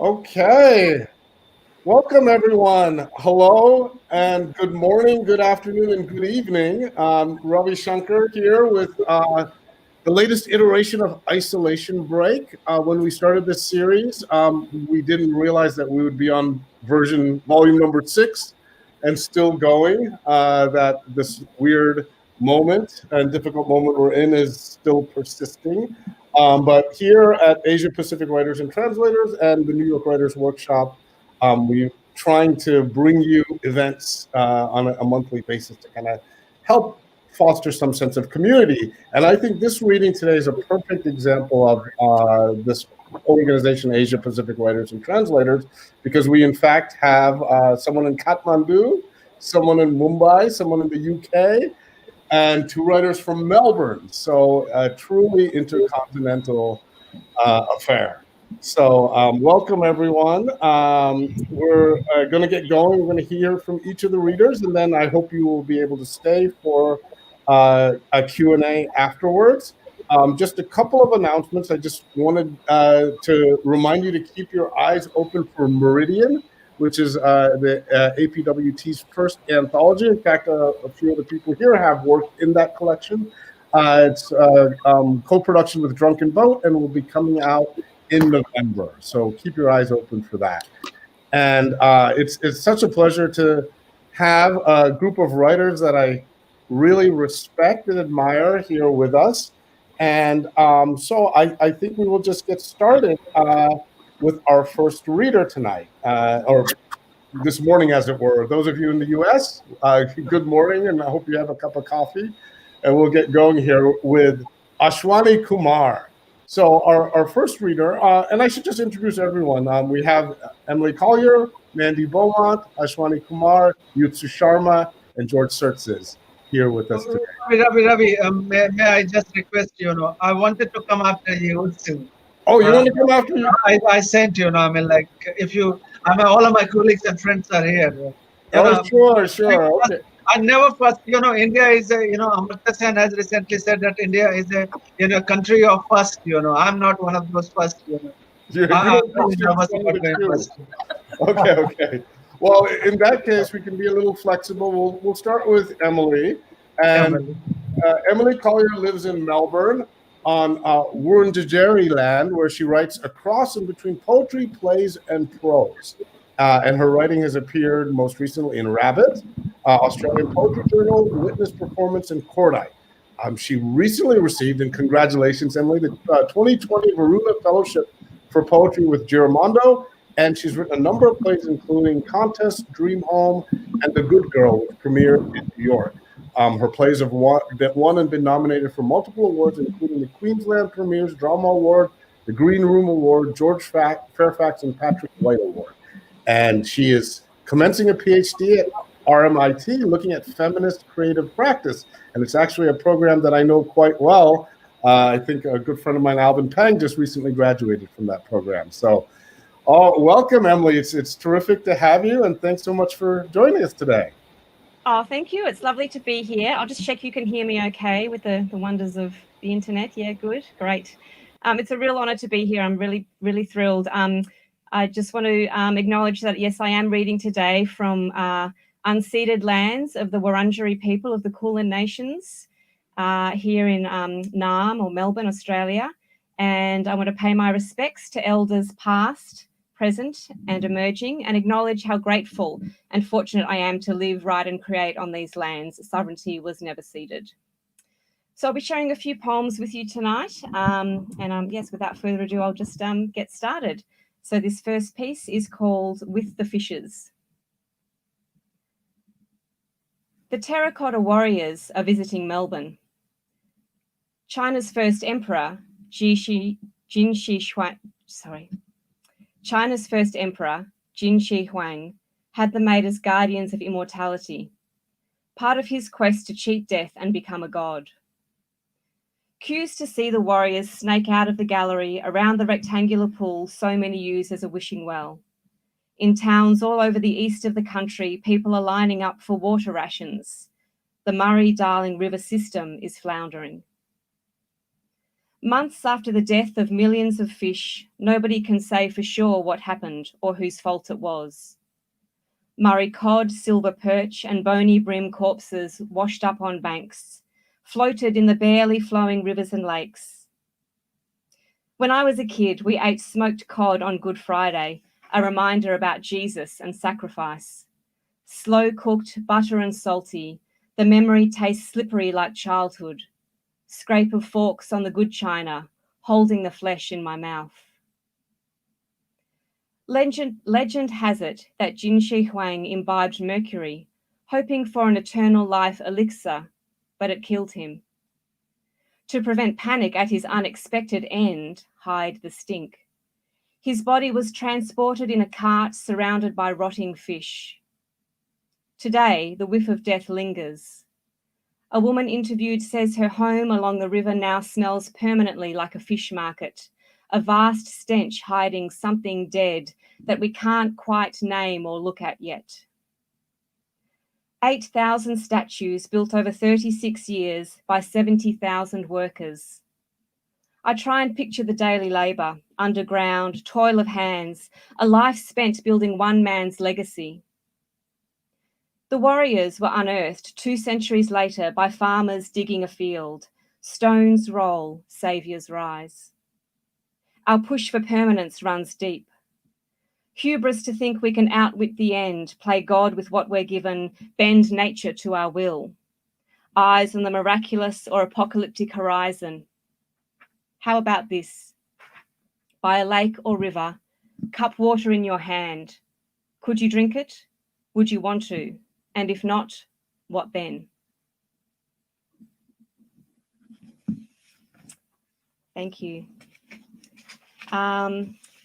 Okay, welcome everyone. Hello and good morning, good afternoon, and good evening. Ravi Shankar here with the latest iteration of Isolation Break. When we started this series, we didn't realize that we would be on volume number 6 and still going, that this weird moment and difficult moment we're in is still persisting. But here at Asia Pacific Writers and Translators and the New York Writers Workshop, we're trying to bring you events on a monthly basis to kind of help foster some sense of community. And I think this reading today is a perfect example of this organization, Asia Pacific Writers and Translators, because we in fact have someone in Kathmandu, someone in Mumbai, someone in the UK, and 2 writers from Melbourne. So a truly intercontinental affair. So welcome everyone. We're going to get going. We're going to hear from each of the readers, and then I hope you will be able to stay for a Q&A afterwards. Just a couple of announcements. I just wanted to remind you to keep your eyes open for Meridian, which is the APWT's first anthology. In fact, a few of the people here have worked in that collection. It's co-production with Drunken Boat and will be coming out in November. So keep your eyes open for that. And it's such a pleasure to have a group of writers that I really respect and admire here with us. And so I think we will just get started with our first reader tonight, or this morning, as it were. Those of you in the US, good morning, and I hope you have a cup of coffee. And we'll get going here with Ashwani Kumar. So our first reader, and I should just introduce everyone. We have Emilie Collyer, Mandy Beaumont, Ashwani Kumar, Yuyutsu Sharma, and George Szirtes here with us today. Ravi, may I just request, I wanted to come after you too. Oh, you want to come after me? I sent you, I mean, like, if you, all of my colleagues and friends are here. Sure. Okay. I never first, India is a, Amartya Sen has recently said that India is a, country of first, I'm not one of those first, Okay. Well, in that case, we can be a little flexible. We'll start with Emilie. And Emilie Collyer lives in Melbourne on Wurundjeri land, where she writes across and between poetry, plays, and prose. And her writing has appeared most recently in Rabbit, Australian Poetry Journal, Witness Performance, and Cordite. She recently received, and congratulations, Emilie, the 2020 Varuna Fellowship for Poetry with Giramondo, and she's written a number of plays, including Contest, Dream Home, and The Good Girl, which premiered in New York. Her plays have won and been nominated for multiple awards, including the Queensland Premier's Drama Award, the Green Room Award, George Fairfax and Patrick White Award. And she is commencing a PhD at RMIT looking at feminist creative practice. And it's actually a program that I know quite well. I think a good friend of mine, Alvin Pang, just recently graduated from that program. So welcome, Emilie. It's terrific to have you. And thanks so much for joining us today. Oh, thank you. It's lovely to be here. I'll just check you can hear me okay with the wonders of the internet. Yeah, good. Great. It's a real honor to be here. I'm really, really thrilled. I just want to acknowledge that, yes, I am reading today from unceded lands of the Wurundjeri people of the Kulin Nations here in Naarm or Melbourne, Australia. And I want to pay my respects to elders past, present and emerging, and acknowledge how grateful and fortunate I am to live, write and create on these lands. Sovereignty was never ceded. So I'll be sharing a few poems with you tonight. Yes, without further ado, I'll just get started. So this first piece is called With the Fishes. The terracotta warriors are visiting Melbourne. China's first emperor, China's first emperor, Jin Shi Huang, had them made as guardians of immortality, part of his quest to cheat death and become a god. Queues to see the warriors snake out of the gallery around the rectangular pool so many use as a wishing well. In towns all over the east of the country, people are lining up for water rations. The Murray-Darling River system is floundering. Months after the death of millions of fish, nobody can say for sure what happened or whose fault it was. Murray cod, silver perch, and bony brim corpses washed up on banks, floated in the barely flowing rivers and lakes. When I was a kid, we ate smoked cod on Good Friday, a reminder about Jesus and sacrifice. Slow cooked, butter and salty, the memory tastes slippery like childhood. Scrape of forks on the good china, holding the flesh in my mouth. Legend has it that Jin Shi Huang imbibed mercury, hoping for an eternal life elixir, but it killed him. To prevent panic at his unexpected end, hide the stink. His body was transported in a cart surrounded by rotting fish. Today, the whiff of death lingers. A woman interviewed says her home along the river now smells permanently like a fish market, a vast stench hiding something dead that we can't quite name or look at yet. 8,000 statues built over 36 years by 70,000 workers. I try and picture the daily labour, underground, toil of hands, a life spent building one man's legacy. The warriors were unearthed 2 centuries later by farmers digging a field. Stones roll, saviours rise. Our push for permanence runs deep. Hubris to think we can outwit the end, play God with what we're given, bend nature to our will. Eyes on the miraculous or apocalyptic horizon. How about this? By a lake or river, cup water in your hand. Could you drink it? Would you want to? And if not, what then? Thank you.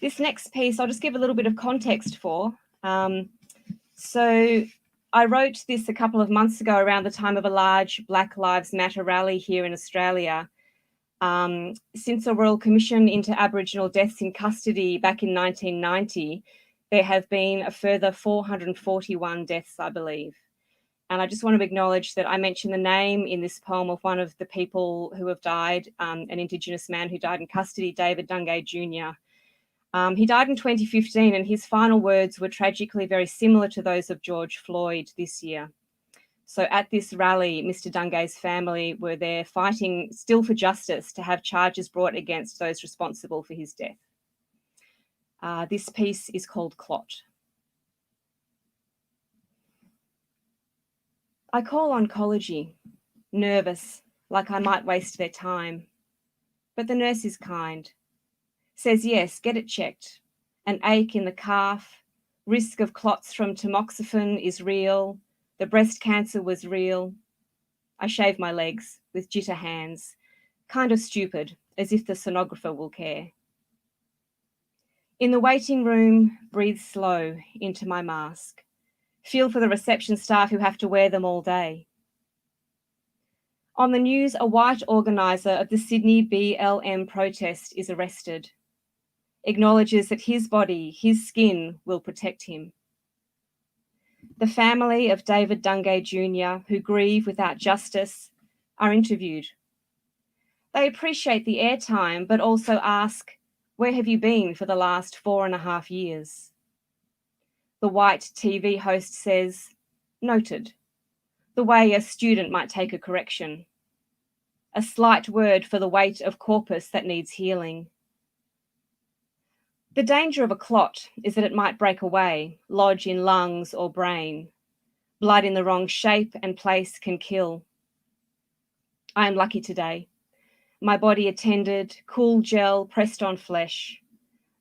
This next piece, I'll just give a little bit of context for. So I wrote this a couple of months ago around the time of a large Black Lives Matter rally here in Australia. Since a Royal Commission into Aboriginal deaths in custody back in 1990, there have been a further 441 deaths, I believe. And I just want to acknowledge that I mentioned the name in this poem of one of the people who have died, an Indigenous man who died in custody, David Dungay Jr. He died in 2015, and his final words were tragically very similar to those of George Floyd this year. So at this rally, Mr. Dungay's family were there fighting still for justice to have charges brought against those responsible for his death. This piece is called Clot. I call oncology, nervous, like I might waste their time. But the nurse is kind, says yes, get it checked. An ache in the calf, risk of clots from tamoxifen is real, the breast cancer was real. I shave my legs with jitter hands, kind of stupid, as if the sonographer will care. In the waiting room, breathe slow into my mask. Feel for the reception staff who have to wear them all day. On the news, a white organiser of the Sydney BLM protest is arrested. Acknowledges that his body, his skin will protect him. The family of David Dungay Jr., who grieve without justice, are interviewed. They appreciate the airtime, but also ask, where have you been for the last 4.5 years? The white TV host says, noted, the way a student might take a correction. A slight word for the weight of corpus that needs healing. The danger of a clot is that it might break away, lodge in lungs or brain. Blood in the wrong shape and place can kill. I am lucky today. My body attended, cool gel pressed on flesh.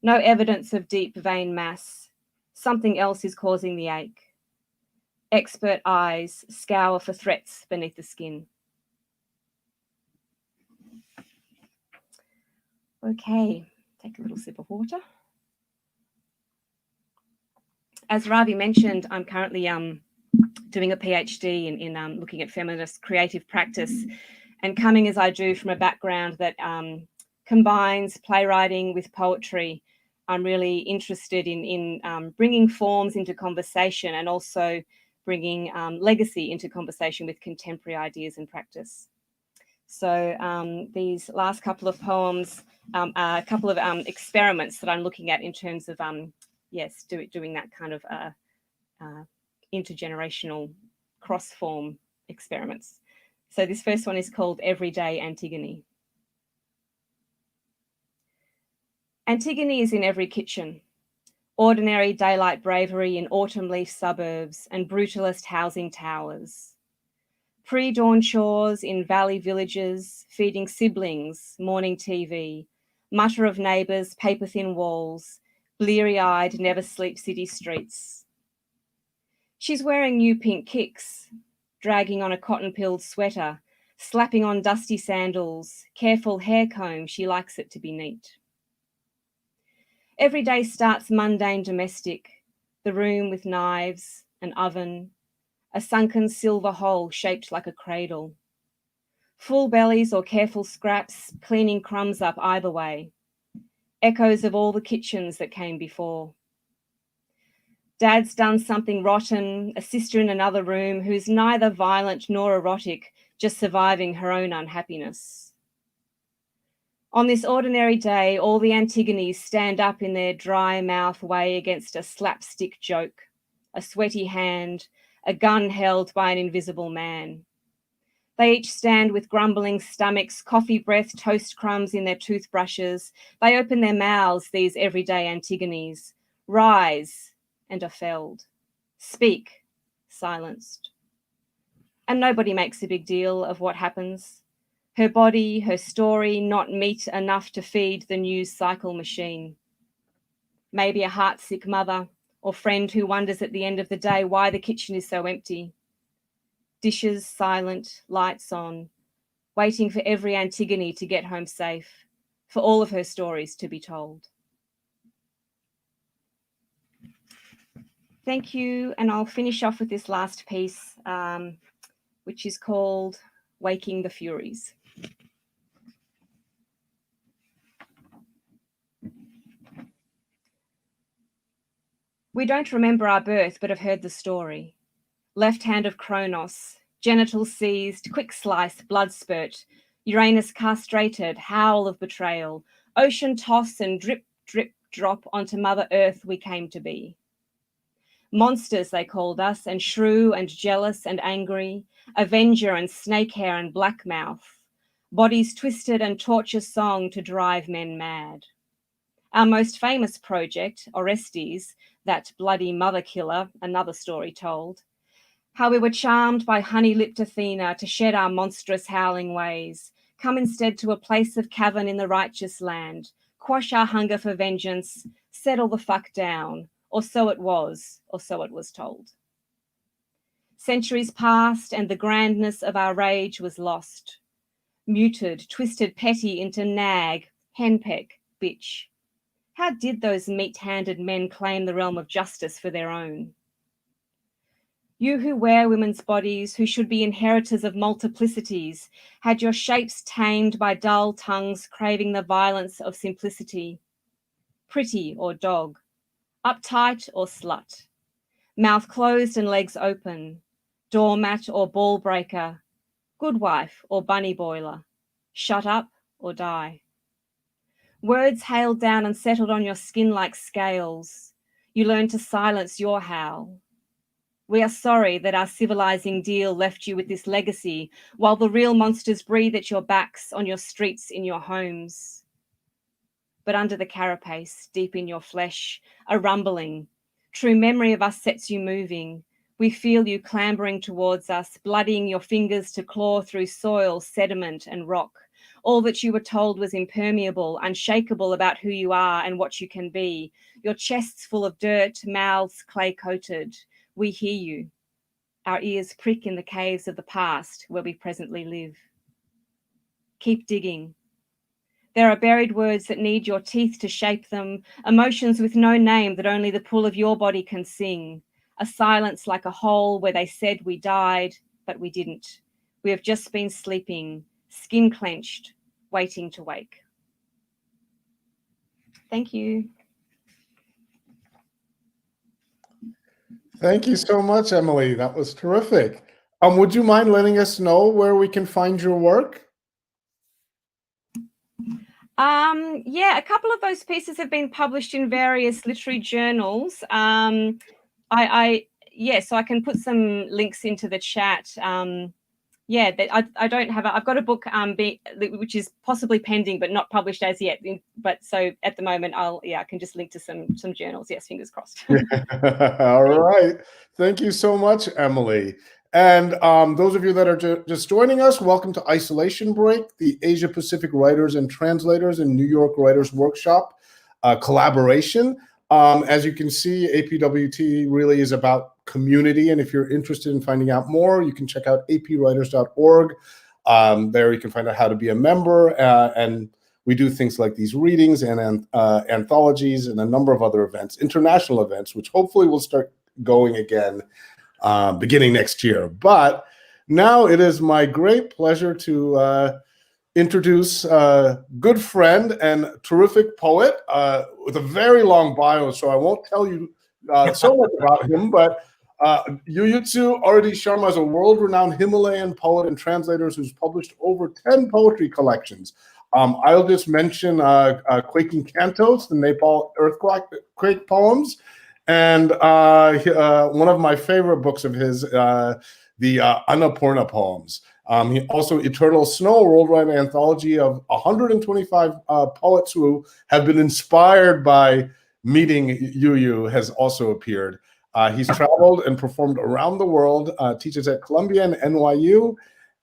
No evidence of deep vein mass. Something else is causing the ache. Expert eyes scour for threats beneath the skin. Okay, take a little sip of water. As Ravi mentioned, I'm currently doing a PhD in looking at feminist creative practice, and coming as I do from a background that combines playwriting with poetry, I'm really interested in bringing forms into conversation and also bringing legacy into conversation with contemporary ideas and practice. So these last couple of poems are a couple of experiments that I'm looking at in terms of, doing that kind of intergenerational cross-form experiments. So this first one is called Everyday Antigone. Antigone is in every kitchen. Ordinary daylight bravery in autumn leaf suburbs and brutalist housing towers. Pre-dawn chores in valley villages, feeding siblings, morning TV, mutter of neighbours, paper-thin walls, bleary-eyed, never-sleep city streets. She's wearing new pink kicks, dragging on a cotton-pilled sweater, slapping on dusty sandals, careful hair comb, she likes it to be neat. Every day starts mundane domestic, the room with knives, an oven, a sunken silver hole shaped like a cradle. Full bellies or careful scraps, cleaning crumbs up either way. Echoes of all the kitchens that came before. Dad's done something rotten, a sister in another room who's neither violent nor erotic, just surviving her own unhappiness. On this ordinary day, all the Antigones stand up in their dry mouth way against a slapstick joke, a sweaty hand, a gun held by an invisible man. They each stand with grumbling stomachs, coffee breath, toast crumbs in their toothbrushes. They open their mouths, these everyday Antigones, rise and are felled, speak, silenced. And nobody makes a big deal of what happens. Her body, her story, not meat enough to feed the news cycle machine. Maybe a heartsick mother or friend who wonders at the end of the day why the kitchen is so empty. Dishes silent, lights on, waiting for every Antigone to get home safe, for all of her stories to be told. Thank you, and I'll finish off with this last piece, which is called Waking the Furies. We don't remember our birth, but have heard the story. Left hand of Kronos, genitals seized, quick slice, blood spurt, Uranus castrated, howl of betrayal, ocean toss and drip, drip, drop onto Mother Earth we came to be. Monsters they called us, and shrew and jealous and angry, avenger and snake hair and black mouth, bodies twisted and torture song to drive men mad. Our most famous project, Orestes, that bloody mother killer, another story told, how we were charmed by honey-lipped Athena to shed our monstrous howling ways, come instead to a place of cavern in the righteous land, quash our hunger for vengeance, settle the fuck down, or so it was, or so it was told. Centuries passed and the grandness of our rage was lost, muted, twisted petty into nag, henpeck, bitch. How did those meat-handed men claim the realm of justice for their own? You who wear women's bodies, who should be inheritors of multiplicities, had your shapes tamed by dull tongues craving the violence of simplicity. Pretty or dog, uptight or slut, mouth closed and legs open, doormat or ball breaker, good wife or bunny boiler, shut up or die. Words hailed down and settled on your skin like scales. You learned to silence your howl. We are sorry that our civilizing deal left you with this legacy, while the real monsters breathe at your backs, on your streets, in your homes. But under the carapace, deep in your flesh, a rumbling. True memory of us sets you moving. We feel you clambering towards us, bloodying your fingers to claw through soil, sediment, and rock. All that you were told was impermeable, unshakable about who you are and what you can be. Your chests full of dirt, mouths clay-coated. We hear you. Our ears prick in the caves of the past where we presently live. Keep digging. There are buried words that need your teeth to shape them, emotions with no name that only the pull of your body can sing. A silence like a hole where they said we died, but we didn't. We have just been sleeping, skin clenched, waiting to wake. Thank you. Thank you so much, Emilie. That was terrific. Would you mind letting us know where we can find your work? Yeah, a couple of those pieces have been published in various literary journals. So I can put some links into the chat. Yeah, I don't have. I've got a book which is possibly pending but not published as yet. But so at the moment, I can just link to some journals. Yes, fingers crossed. All right, thank you so much, Emilie. And those of you that are just joining us, welcome to Isolation Break, the Asia Pacific Writers and Translators and New York Writers Workshop collaboration. As you can see, APWT really is about community, and if you're interested in finding out more, you can check out apwriters.org. There you can find out how to be a member, and we do things like these readings and anthologies and a number of other events, international events, which hopefully will start going again beginning next year. But now it is my great pleasure to introduce a good friend and terrific poet with a very long bio, so I won't tell you so much about him, but Yuyutsu RD Sharma is a world-renowned Himalayan poet and translator who's published over 10 poetry collections. I'll just mention Quaking Cantos, the Nepal earthquake poems, and one of my favorite books of his, the Annapurna poems. He also Eternal Snow, a worldwide anthology of 125 poets who have been inspired by meeting Yuyu, has also appeared. He's traveled and performed around the world, teaches at Columbia and NYU,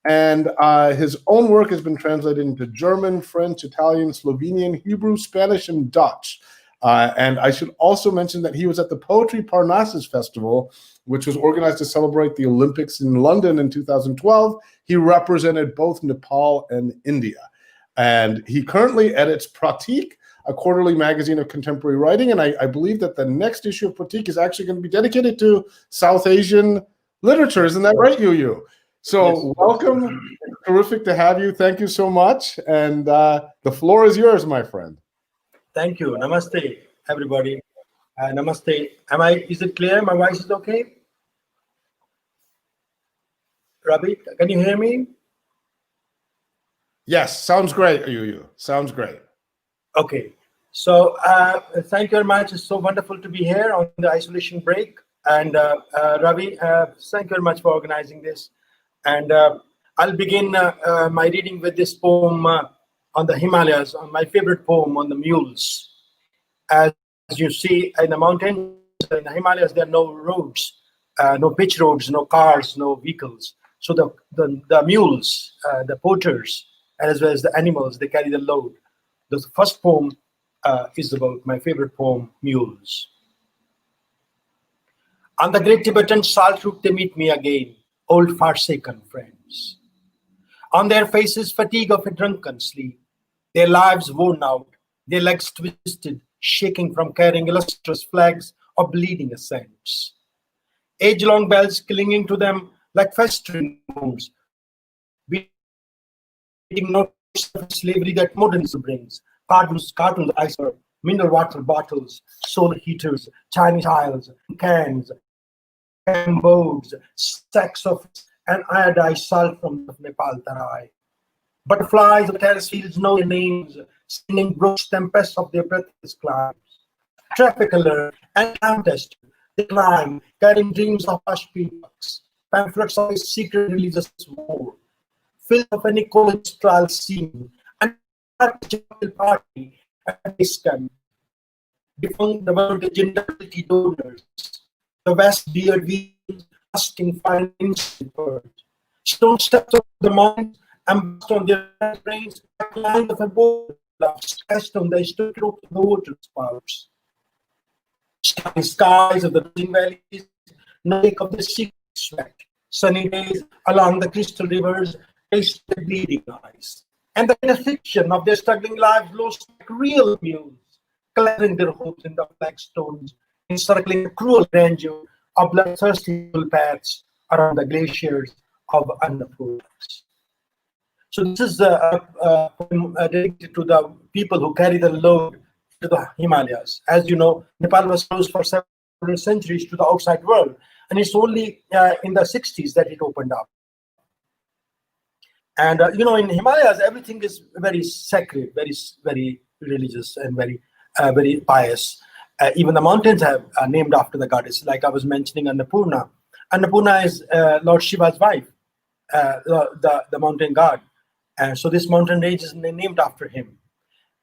and his own work has been translated into German, French, Italian, Slovenian, Hebrew, Spanish, and Dutch. And I should also mention that he was at the Poetry Parnassus Festival, which was organized to celebrate the Olympics in London in 2012. He represented both Nepal and India. And he currently edits Pratik, a quarterly magazine of contemporary writing. And I believe that the next issue of Pratik is actually going to be dedicated to South Asian literature. Isn't that right, Yuyu? So yes. Welcome. Terrific to have you. Thank you so much. And the floor is yours, my friend. Thank you. Namaste, everybody. Namaste. Is it clear? My voice is okay? Ravi, can you hear me? Yes, sounds great, Yuyu. Sounds great. Okay. So thank you very much. It's so wonderful to be here on the isolation break. And Ravi, thank you very much for organizing this. And I'll begin my reading with this poem on the Himalayas, on my favorite poem on the mules. As you see in the mountains, in the Himalayas, there are no roads, no pitch roads, no cars, no vehicles. So the mules, the porters, as well as the animals, they carry the load. The first poem is about my favorite poem, Mules. On the great Tibetan salt route, they meet me again, old forsaken friends. On their faces, fatigue of a drunken sleep, their lives worn out, their legs twisted, shaking from carrying illustrious flags or bleeding ascents. Age-long bells clinging to them like festering wounds, waiting not for slavery that modernism brings. Cartoons, iceberg, mineral water bottles, solar heaters, Chinese tiles, cans, boats, stacks of and iodized salt from Nepal Tarai. Butterflies of terrace fields know their names, singing brooks tempests of their breathless climbs. Traffic alert and time tester, they climb, carrying dreams of hush peacocks, pamphlets of a secret religious war, filled of any college trial scene, and a party at this camp, defunct the world legendary donors, the vast beard wheels, casting fine instant bird. Stone steps of the mountains, and bust on their brains, a line of a boat, scratched on the stood rope of the water spouts. Starry skies of the rising valleys, lake of the secret sweat, sunny days along the crystal rivers, taste the bleeding eyes. And the intersection of their struggling lives lost like real mules, clearing their hopes in the flagstones, encircling the cruel grandeur of bloodthirsty paths around the glaciers of Annapurna. So this is dedicated to the people who carry the load to the Himalayas. As you know, Nepal was closed for several centuries to the outside world, and it's only in the 60s that it opened up. And in Himalayas, everything is very sacred, very religious, and very pious. Even the mountains are named after the goddess. Like I was mentioning, Annapurna. Annapurna is Lord Shiva's wife, the mountain god. And so this mountain range is named after him.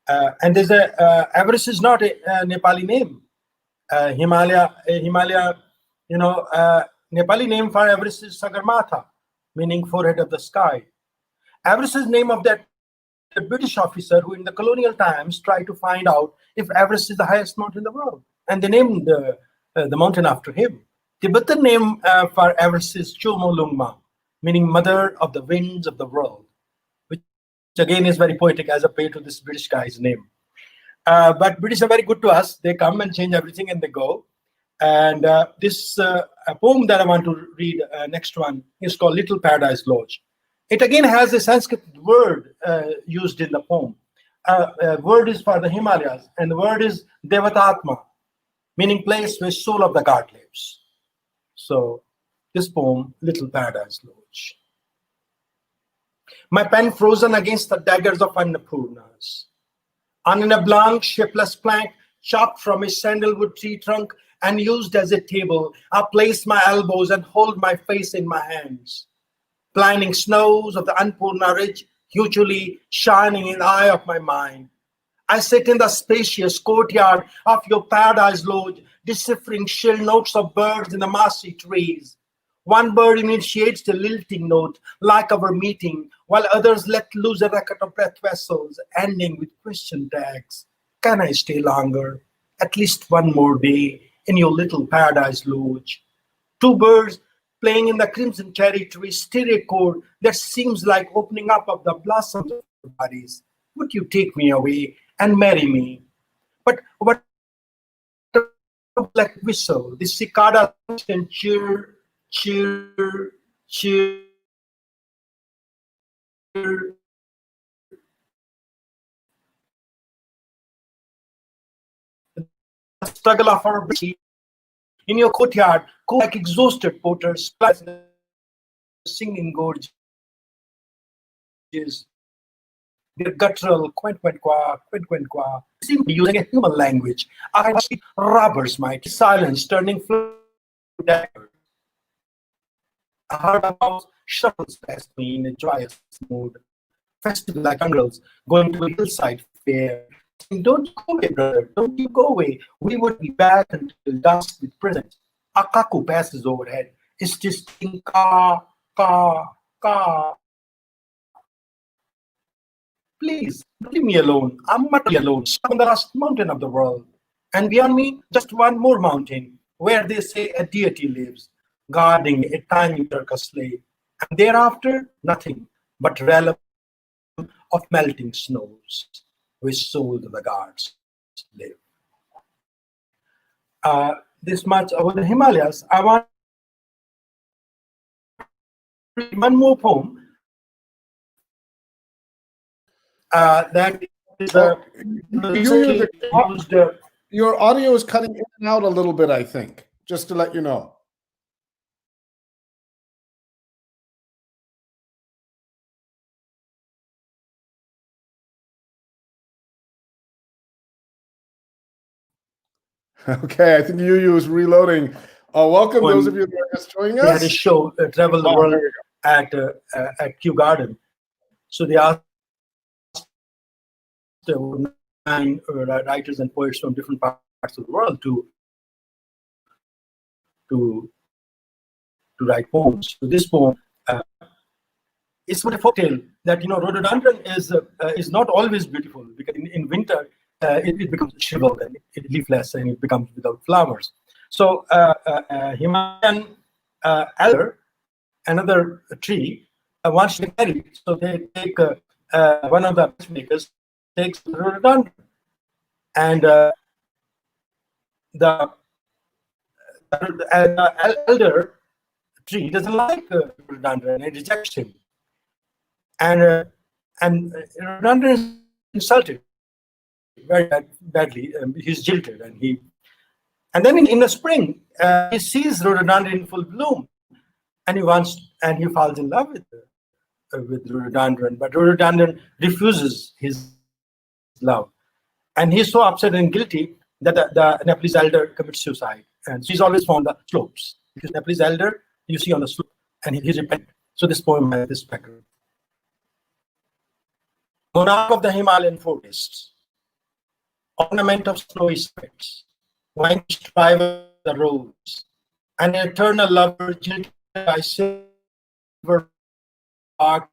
And there's Everest is not a Nepali name. Himalaya, Nepali name for Everest is Sagarmatha, meaning forehead of the sky. Everest is name of that British officer who in the colonial times tried to find out if Everest is the highest mountain in the world. And they named the mountain after him. Tibetan name for Everest is Chomolungma, meaning mother of the winds of the world, which again is very poetic as a pay to this British guy's name. But British are very good to us. They come and change everything and they go. And this poem that I want to read, next one, is called Little Paradise Lodge. It again has a Sanskrit word used in the poem. Word is for the Himalayas, and the word is Devatatma, meaning place where soul of the god lives. So this poem, Little Paradise Lodge. My pen frozen against the daggers of Annapurnas. On a blank, shapeless plank, chopped from a sandalwood tree trunk and used as a table, I place my elbows and hold my face in my hands. Blinding snows of the Annapurna ridge, hugely shining in the eye of my mind. I sit in the spacious courtyard of your paradise lodge, deciphering shrill notes of birds in the mossy trees. One bird initiates the lilting note, like our meeting, while others let loose a racket of breath vessels, ending with question tags. Can I stay longer? At least one more day in your little paradise lodge. Two birds playing in the crimson cherry tree stir a chord that seems like opening up of the blossoms of your bodies. Would you take me away and marry me? But what like whistle, this cicada can cheer, cheer, cheer. The struggle of our breath in your courtyard, like exhausted porters, singing gorges, their guttural quint, seem to be using a human language. I see robbers might silence, turning dagger. A hard house shuffles past me in a joyous mood. Festival like girls going to a hillside fair. Don't go away, brother. Don't you go away. We would be back until dusk with presents. A cuckoo passes overhead. It's just ka, ka, ka. Please, leave me alone. I'm utterly alone. I'm the last mountain of the world. And beyond me, just one more mountain, where they say a deity lives, guarding a tiny Turkish slave. And thereafter, nothing but realm of melting snows, which soul to the gods live. This much about the Himalayas. I want to read one more poem. That is your audio is cutting in and out a little bit, I think, just to let you know. Okay, I think Yuyu is reloading. Welcome, those of you that are just joining us. They had a show, Travel the World, at Kew Garden. So they asked 9 writers and poets from different parts of the world to write poems. So this poem is a folktale that rhododendron is not always beautiful, because in winter it becomes shriveled and it leafless and it becomes without flowers. So Himalayan elder, another tree, wants to get married. So they take one of the makers takes the rhododendron, and the elder tree doesn't like rhododendron and rejects him, and rhododendron is insulted very badly. He's jilted, and then in the spring he sees rhododendron in full bloom, and he falls in love with with rhododendron, but rhododendron refuses his love. And he's so upset and guilty that the Nepalese elder commits suicide. And so he's always found the slopes. Because Nepalese elder, you see on the slope, and he repented. So this poem has this background. Monarch of the Himalayan forests, ornament of snowy spits, vanquished rival the rose, an eternal lover jilted by silver bark,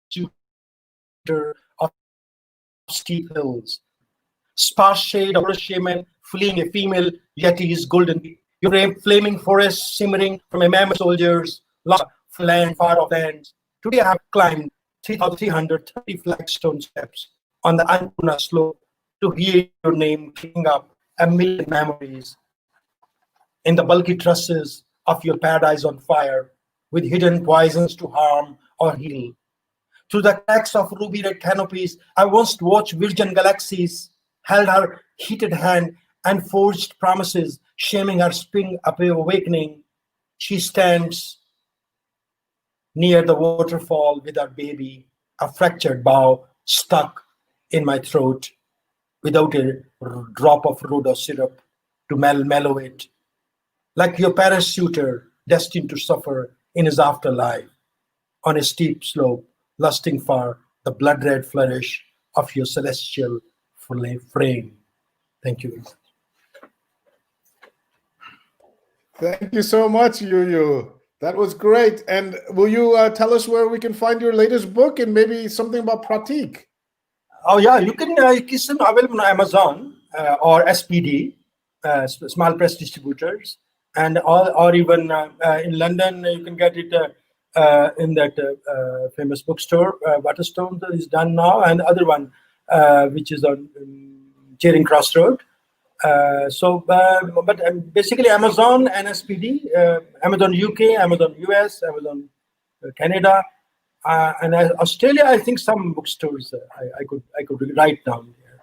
shooter of steep hills, sparse shade of a shaman fleeing a female yeti's golden peak. Your flaming forests simmering from a mammoth soldiers, lost land, far off lands. Today I have climbed 3,330 flagstone steps on the Annapurna slope to hear your name picking up a million memories in the bulky trusses of your paradise on fire, with hidden poisons to harm or heal. Through the cracks of ruby red canopies, I once watched virgin galaxies, held her heated hand and forged promises, shaming her spring awakening. She stands near the waterfall with her baby, a fractured bough stuck in my throat, without a drop of Rhoda syrup to mellow it. Like your parachuter destined to suffer in his afterlife, on a steep slope, lusting for the blood-red flourish of your celestial frame. Thank you. Thank you so much, Yuyu. That was great. And will you tell us where we can find your latest book and maybe something about Pratik? Oh yeah, you can it's available on Amazon or SPD, small press distributors, and or even in London you can get it in that famous bookstore. Waterstone is done now, and the other one which is on Charing Cross Road. But basically Amazon and SPD, Amazon UK, Amazon US, Amazon Canada, and Australia. I think some bookstores I could write down here.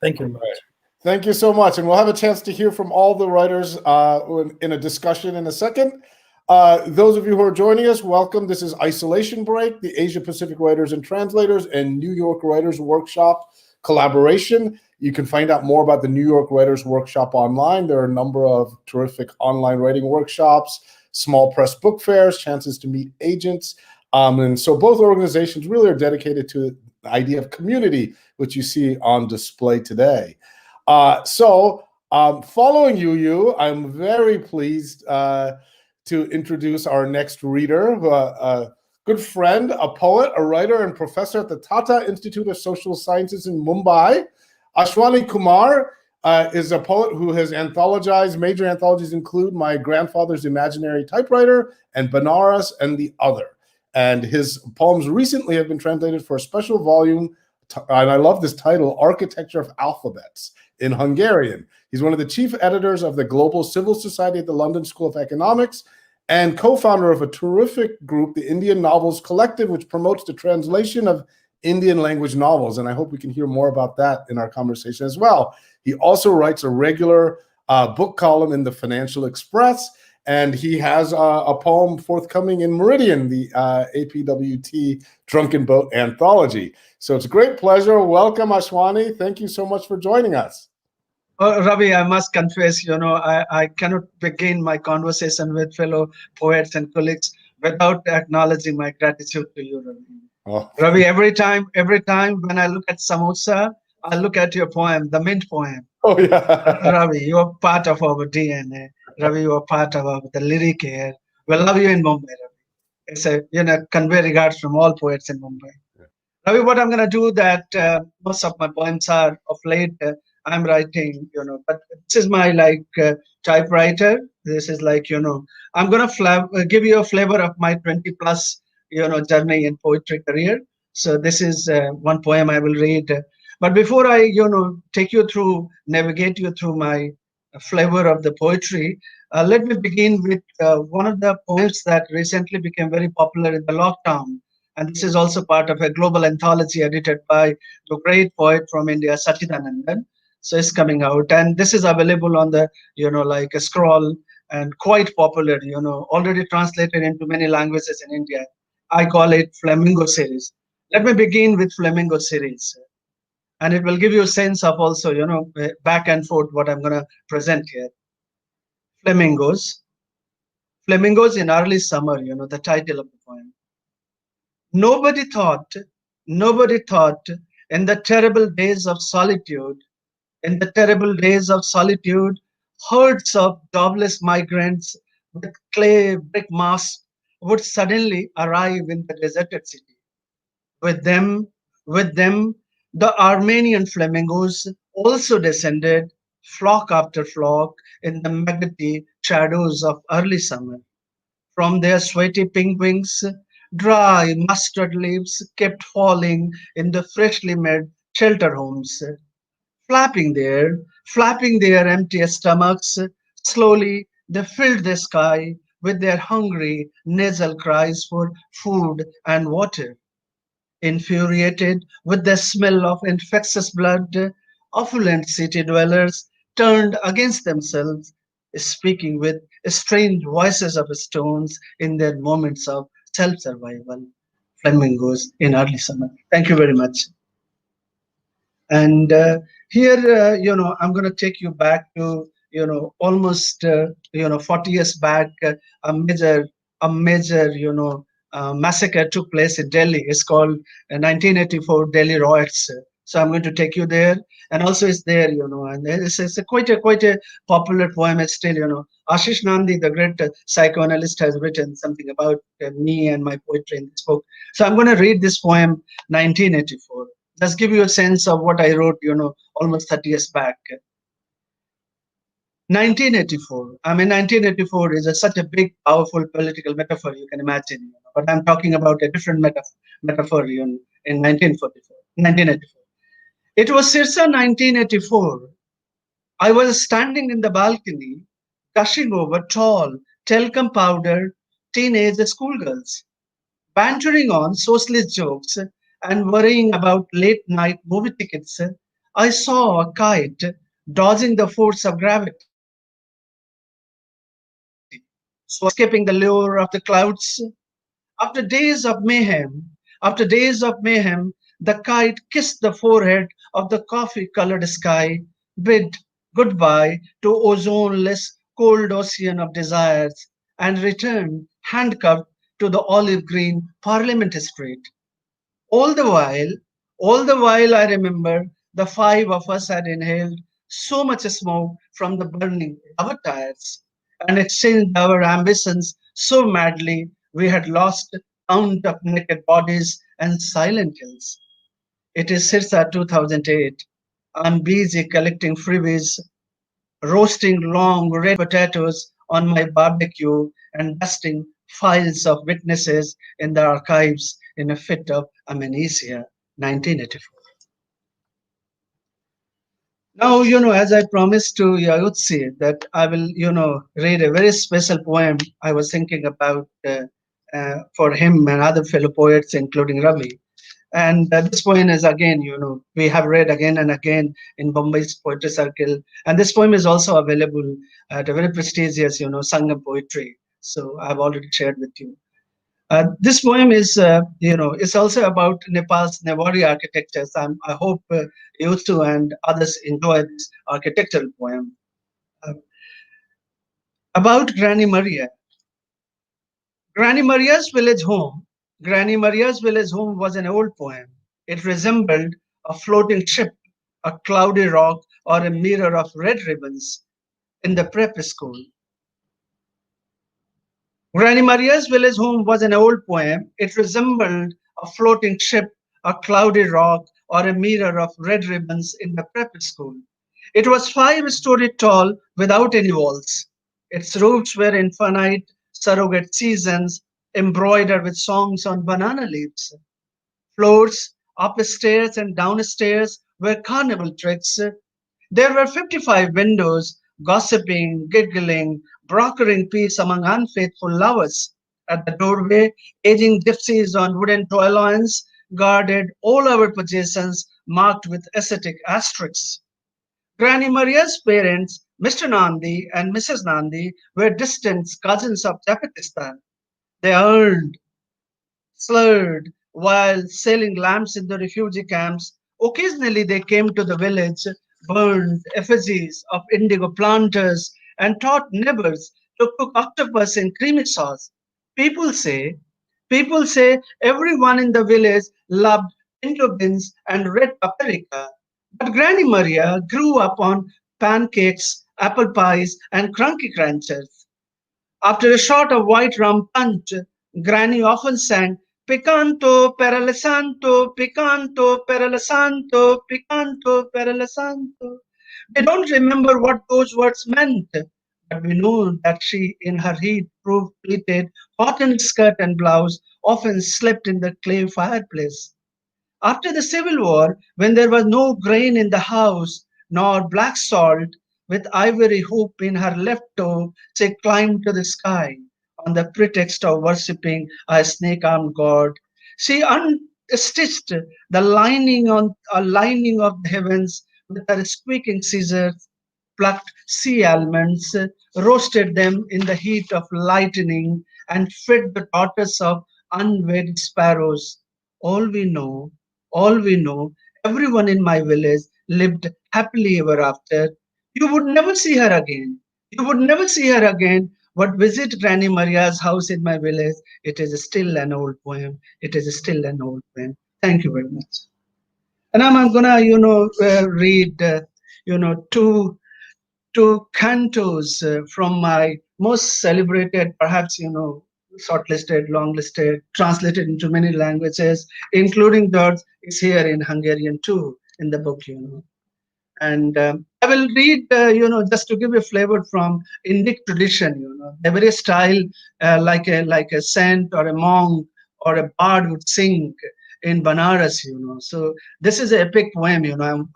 Thank you very much. Thank you so much, and we'll have a chance to hear from all the writers in a discussion in a second. Those of you who are joining us, welcome. This is Isolation Break, the Asia Pacific Writers and Translators and New York Writers Workshop collaboration. You can find out more about the New York Writers Workshop online. There are a number of terrific online writing workshops, small press book fairs, chances to meet agents. And so both organizations really are dedicated to the idea of community, which you see on display today. Following Yuyu, I'm very pleased to introduce our next reader, a good friend, a poet, a writer, and professor at the Tata Institute of Social Sciences in Mumbai. Ashwani Kumar is a poet who has anthologized. Major anthologies include My Grandfather's Imaginary Typewriter and Benares and the Other. And his poems recently have been translated for a special volume, and I love this title, Architecture of Alphabets, in Hungarian. He's one of the chief editors of the Global Civil Society at the London School of Economics and co-founder of a terrific group, the Indian Novels Collective, which promotes the translation of Indian language novels. And I hope we can hear more about that in our conversation as well. He also writes a regular book column in the Financial Express, and he has a poem forthcoming in Meridian, the APWT Drunken Boat Anthology. So it's a great pleasure. Welcome, Ashwani. Thank you so much for joining us. Ravi, I must confess, I cannot begin my conversation with fellow poets and colleagues without acknowledging my gratitude to you, Ravi. Oh. Ravi, every time when I look at samosa, I look at your poem, the Mint poem. Oh, yeah. Ravi, you are part of our DNA. Ravi, you are part of the lyric here. We love you in Mumbai, Ravi. It's a, convey regards from all poets in Mumbai. Yeah. Ravi, what I'm going to do that most of my poems are of late, I'm writing, but this is my typewriter. This is I'm going to give you a flavor of my 20 plus, journey in poetry career. So this is one poem I will read. But before I, navigate you through my flavor of the poetry, let me begin with one of the poems that recently became very popular in the lockdown. And this is also part of a global anthology edited by the great poet from India, Sachidanandan. So it's coming out, and this is available on the, a scroll and quite popular, already translated into many languages in India. I call it Flamingo series. Let me begin with Flamingo series. And it will give you a sense of also, back and forth what I'm going to present here. Flamingos. Flamingos in early summer, the title of the poem. Nobody thought in the terrible days of solitude, herds of jobless migrants with clay brick masks would suddenly arrive in the deserted city. With them, the Armenian flamingos also descended, flock after flock, in the maggoty shadows of early summer. From their sweaty pink wings, dry mustard leaves kept falling in the freshly made shelter homes. Flapping their empty stomachs, slowly they filled the sky with their hungry nasal cries for food and water. Infuriated with the smell of infectious blood, affluent city dwellers turned against themselves, speaking with strange voices of stones in their moments of self-survival. Flamingos in early summer. Thank you very much. And here, I'm going to take you back to, almost, 40 years back, a major, massacre took place in Delhi. It's called 1984 Delhi riots. So I'm going to take you there, and also it's there, and it's quite a popular poem. It's still, Ashish Nandi, the great psychoanalyst, has written something about me and my poetry in this book. So I'm going to read this poem, 1984. Just give you a sense of what I wrote, almost 30 years back. 1984. I mean, 1984 is such a big, powerful political metaphor you can imagine. But I'm talking about a different metaphor in 1984. It was Sirsa 1984. I was standing in the balcony, gushing over tall, talcum powder teenage schoolgirls, bantering on socialist jokes and worrying about late night movie tickets. I saw a kite dodging the force of gravity, escaping the lure of the clouds. After days of mayhem, the kite kissed the forehead of the coffee-colored sky, bid goodbye to ozone-less cold ocean of desires, and returned handcuffed to the olive green Parliament Street. All the while, I remember the five of us had inhaled so much smoke from the burning our tires and exchanged our ambitions so madly we had lost count of naked bodies and silent hills. It is Sirsa 2008. I'm busy collecting freebies, roasting long red potatoes on my barbecue, and dusting files of witnesses in the archives in a fit of amnesia. 1984. Now, as I promised to Yuyutsu that I will, read a very special poem I was thinking about for him and other fellow poets, including Ravi. And this poem is again, we have read again and again in Bombay's Poetry Circle. And this poem is also available at a very prestigious, Sangam Poetry. So I've already shared with you. This poem is, it's also about Nepal's Newari architecture. So I hope you too and others enjoy this architectural poem. About Granny Maria. Granny Maria's village home was an old poem. It resembled a floating ship, a cloudy rock, or a mirror of red ribbons in the prep school. Granny Maria's village home was an old poem. It resembled a floating ship, a cloudy rock, or a mirror of red ribbons in the prep school. It was 5 stories tall without any walls. Its roofs were infinite surrogate seasons embroidered with songs on banana leaves. Floors, upstairs and downstairs, were carnival tricks. There were 55 windows, gossiping, giggling, brokering peace among unfaithful lovers. At the doorway, aging gypsies on wooden toylines guarded all our possessions marked with ascetic asterisks. Granny Maria's parents Mr. Nandi and Mrs. Nandi were distant cousins of Japatistan. They earned, slurred while selling lamps in the refugee camps. Occasionally, they came to the village, burned effigies of indigo planters, and taught neighbors to cook octopus in creamy sauce. People say, people say everyone in the village loved pinto beans and red paprika. But Granny Maria grew up on pancakes, apple pies, and crunchy crunches. After a shot of white rum punch, Granny often sang Picanto per il santo, picanto per il santo, picanto per il santo. We don't remember what those words meant, but we know that she, in her heat-proof pleated cotton skirt and blouse, often slept in the clay fireplace. After the Civil War, when there was no grain in the house, nor black salt, with ivory hoop in her left toe, she climbed to the sky on the pretext of worshipping a snake-armed god. She unstitched the lining on a lining of the heavens with her squeaking scissors, plucked sea almonds, roasted them in the heat of lightning, and fed the daughters of unwed sparrows. All we know, all we know, everyone in my village lived happily ever after. You would never see her again. You would never see her again. But visit Granny Maria's house in my village. It is still an old poem. It is still an old poem. Thank you very much. And I'm gonna, read, two cantos from my most celebrated, perhaps, shortlisted, longlisted, translated into many languages, including George is here in Hungarian too, in the book, And I will read, just to give a flavor from Indic tradition, the very style like a saint or a monk or a bard would sing in Banaras, So this is an epic poem,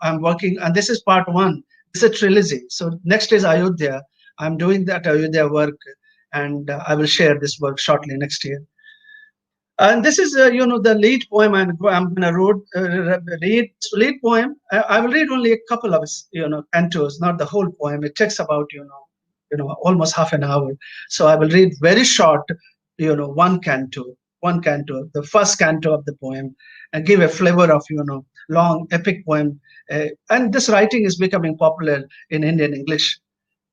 I'm working, and this is part one. It's a trilogy. So next is Ayodhya. I'm doing that Ayodhya work, and I will share this work shortly next year. And this is, the lead poem I'm going to read. Lead poem. I will read only a couple of, cantos, not the whole poem. It takes about, almost half an hour. So I will read very short, one canto, the first canto of the poem, and give a flavor of, long epic poem. And this writing is becoming popular in Indian English.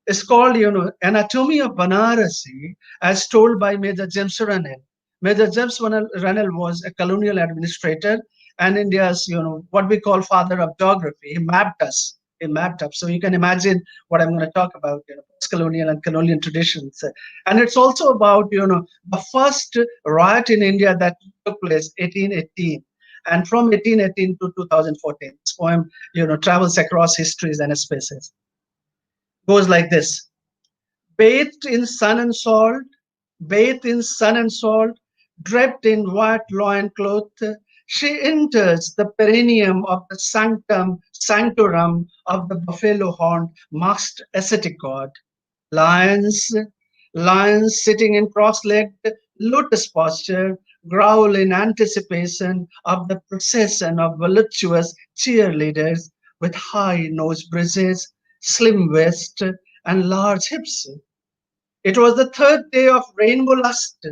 It's called, Anatomy of Banarasi, as told by Major James Ranel. Major James Ranel was a colonial administrator and India's, what we call father of geography. He mapped us. He mapped up. So you can imagine what I'm going to talk about, post-colonial and colonial traditions. And it's also about, the first riot in India that took place 1818. And from 1818 to 2014, this poem, travels across histories and spaces. Goes like this. Bathed in sun and salt, bathed in sun and salt, draped in white loincloth, she enters the perineum of the sanctorum of the buffalo-horned masked ascetic god. Lions sitting in cross-legged lotus posture, growl in anticipation of the procession of voluptuous cheerleaders with high nose bridges, slim waist, and large hips. It was the third day of rainbow lust.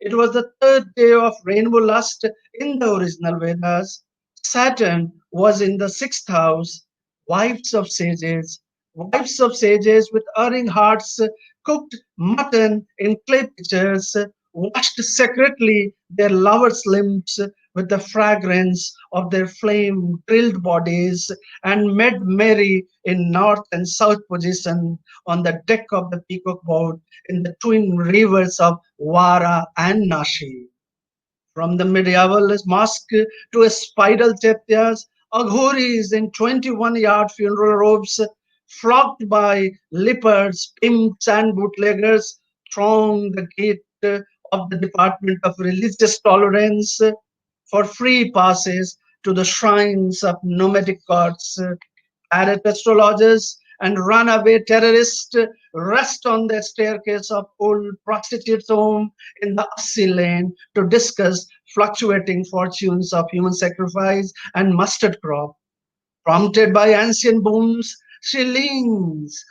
It was the third day of rainbow lust in the original Vedas. Saturn was in the sixth house. Wives of sages with erring hearts, cooked mutton in clay pitchers, washed secretly their lovers' limbs with the fragrance of their flame-drilled bodies, and made merry in north and south position on the deck of the peacock boat in the twin rivers of Vara and Nashi. From the medieval mosque to a spidal chaityas, aghoris in 21-yard funeral robes, flocked by lepers, pimps, and bootleggers, throng the gate of the Department of Religious Tolerance for free passes to the shrines of nomadic gods. Parrot astrologers and runaway terrorists rest on the staircase of old prostitutes' home in the Assi lane to discuss fluctuating fortunes of human sacrifice and mustard crop. Prompted by ancient booms, she leans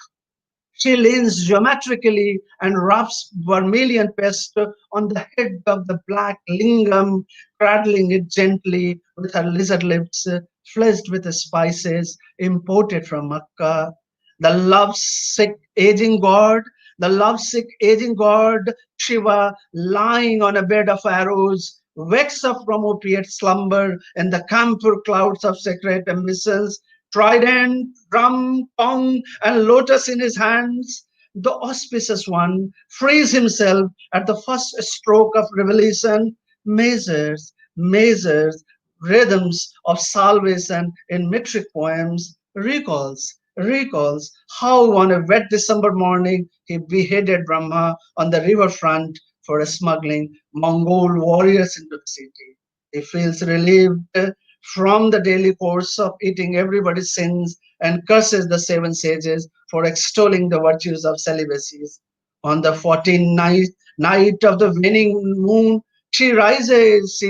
She leans geometrically and rubs vermilion paste on the head of the black lingam, cradling it gently with her lizard lips, fledged with the spices imported from Makkah. The lovesick aging god Shiva, lying on a bed of arrows, wakes up from opiate slumber in the camphor clouds of sacred emissions, trident, drum, gong, and lotus in his hands. The auspicious one frees himself at the first stroke of revelation, measures rhythms of salvation in metric poems, recalls how on a wet December morning he beheaded Brahma on the riverfront for smuggling Mongol warriors into the city. He feels relieved from the daily course of eating everybody's sins and curses the seven sages for extolling the virtues of celibacy. On the 14th night of the waning moon, she rises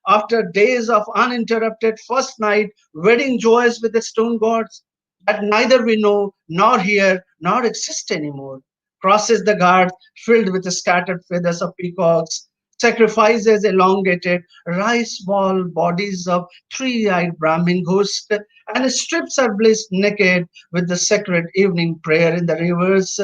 after days of uninterrupted first night wedding joys with the stone gods that neither we know, nor hear, nor exist anymore. Crosses the guards filled with the scattered feathers of peacocks, sacrifices elongated rice ball bodies of three-eyed Brahmin ghosts, and strips her bliss naked with the sacred evening prayer in the rivers.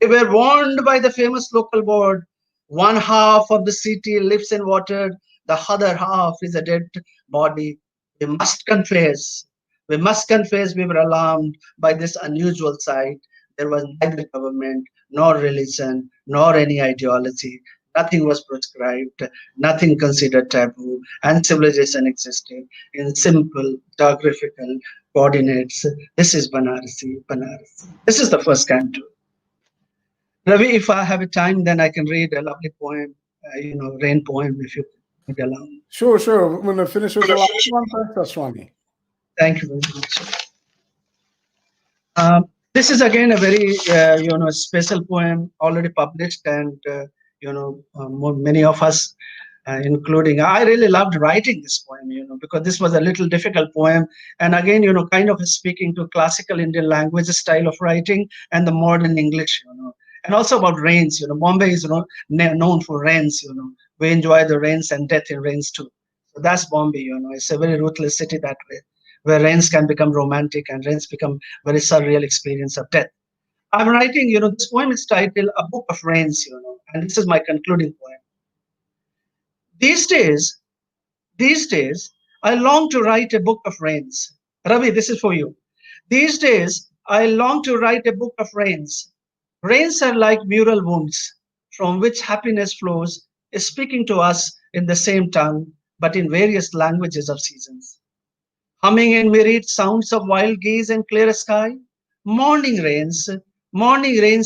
They were warned by the famous local board. One half of the city lives in water, the other half is a dead body. We must confess. We must confess we were alarmed by this unusual sight. There was neither government, nor religion, nor any ideology. Nothing was prescribed, nothing considered taboo, and civilization existed in simple geographical coordinates. This is Banarasi, Banarasi. This is the first canto. Ravi, if I have a time, then I can read a lovely poem, rain poem, if you would allow me. Sure. I'm going to finish with the last one. Thanks, Ashwani. Thank you very much. This is again a very, special poem already published, and many of us, including I really loved writing this poem, because this was a little difficult poem, and again, kind of speaking to classical Indian language style of writing and the modern English, and also about rains. Bombay is known for rains. We enjoy the rains and death in rains too. So that's Bombay. It's a very ruthless city that way, where rains can become romantic and rains become very surreal experience of death. I'm writing, this poem is titled A Book of Rains, and this is my concluding poem. These days, I long to write a book of rains. Ravi, this is for you. These days, I long to write a book of rains. Rains are like mural wounds from which happiness flows, speaking to us in the same tongue, but in various languages of seasons. Humming in myriad sounds of wild geese and clear sky, morning rains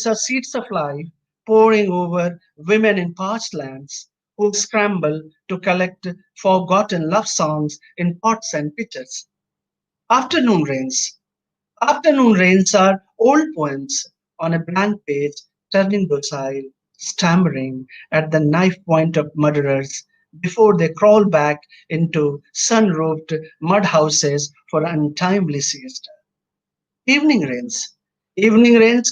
are seeds of life, pouring over women in parched lands who scramble to collect forgotten love songs in pots and pitchers. Afternoon rains are old poems on a blank page, turning docile, stammering at the knife point of murderers before they crawl back into sun-roofed mud houses for untimely siesta. Evening rains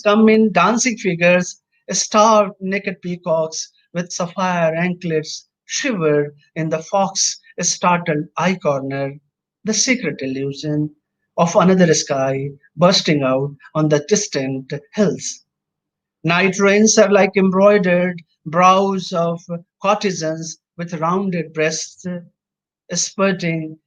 come in dancing figures, starved naked peacocks with sapphire anklets shiver in the fox-startled eye corner, the secret illusion of another sky bursting out on the distant hills. Night rains are like embroidered brows of courtesans with rounded breasts spurting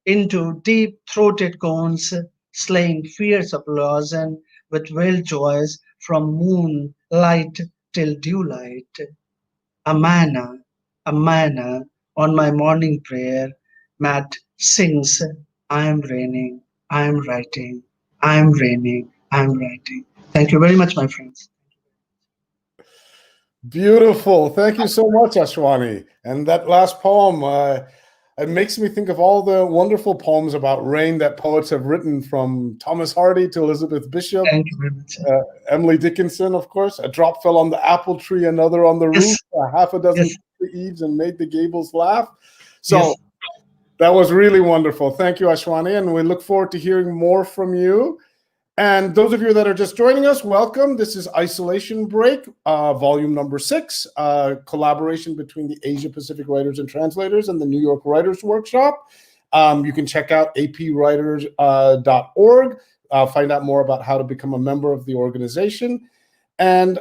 into deep-throated cones, slaying fierce applause and with veiled joys from moonlight till dewlight. A manna on my morning prayer mat sings, I am raining, I am writing, I am raining, I am writing. Thank you very much, my friends. Beautiful. Thank you so much, Ashwani. And that last poem, it makes me think of all the wonderful poems about rain that poets have written, from Thomas Hardy to Elizabeth Bishop. Thank you very much. Emily Dickinson, of course. A drop fell on the apple tree, another on the roof, half a dozen the eaves and made the gables laugh. So that was really wonderful. Thank you, Ashwani. And we look forward to hearing more from you. And those of you that are just joining us, welcome. This is Isolation Break, volume number 6, collaboration between the Asia Pacific Writers and Translators and the New York Writers Workshop. You can check out apwriters.org, find out more about how to become a member of the organization. And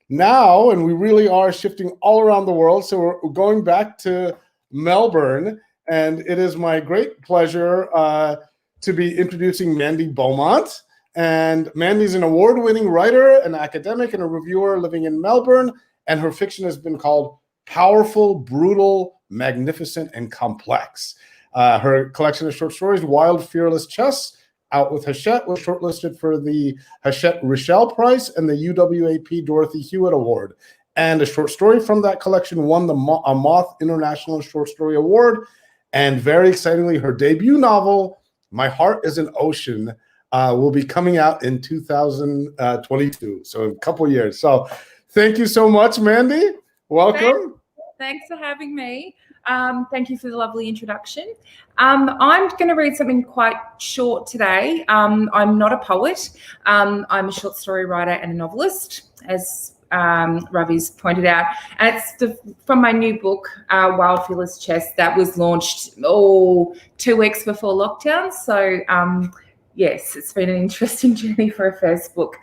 now, and we really are shifting all around the world, so we're going back to Melbourne, and it is my great pleasure to be introducing Mandy Beaumont. And Mandy's an award-winning writer, an academic, and a reviewer living in Melbourne, and her fiction has been called powerful, brutal, magnificent, and complex. Her collection of short stories, Wild, Fearless Chess, out with Hachette, was shortlisted for the Hachette Richelle Prize and the UWAP Dorothy Hewitt Award. And a short story from that collection won the Moth International Short Story Award. And very excitingly, her debut novel, My Heart is an Ocean, will be coming out in 2022, so in a couple of years. So thank you so much, Mandy. Welcome. Thanks for having me. Thank you for the lovely introduction. I'm going to read something quite short today. I'm not a poet. I'm a short story writer and a novelist, as Ravi's pointed out. And it's from my new book, Wild Fearless Chess, that was launched 2 weeks before lockdown. So yes, it's been an interesting journey for a first book.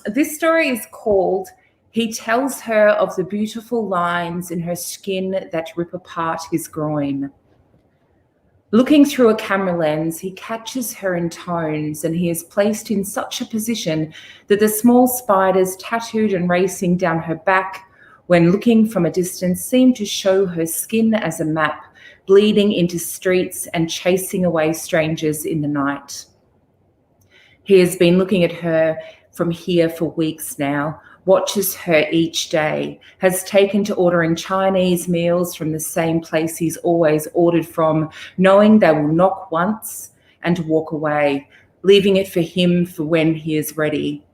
This story is called He Tells Her of the Beautiful Lines in Her Skin That Rip Apart His Groin. Looking through a camera lens, he catches her in tones, and he is placed in such a position that the small spiders tattooed and racing down her back when looking from a distance seem to show her skin as a map, bleeding into streets and chasing away strangers in the night. He has been looking at her from here for weeks now, watches her each day, has taken to ordering Chinese meals from the same place he's always ordered from, knowing they will knock once and walk away, leaving it for him for when he is ready.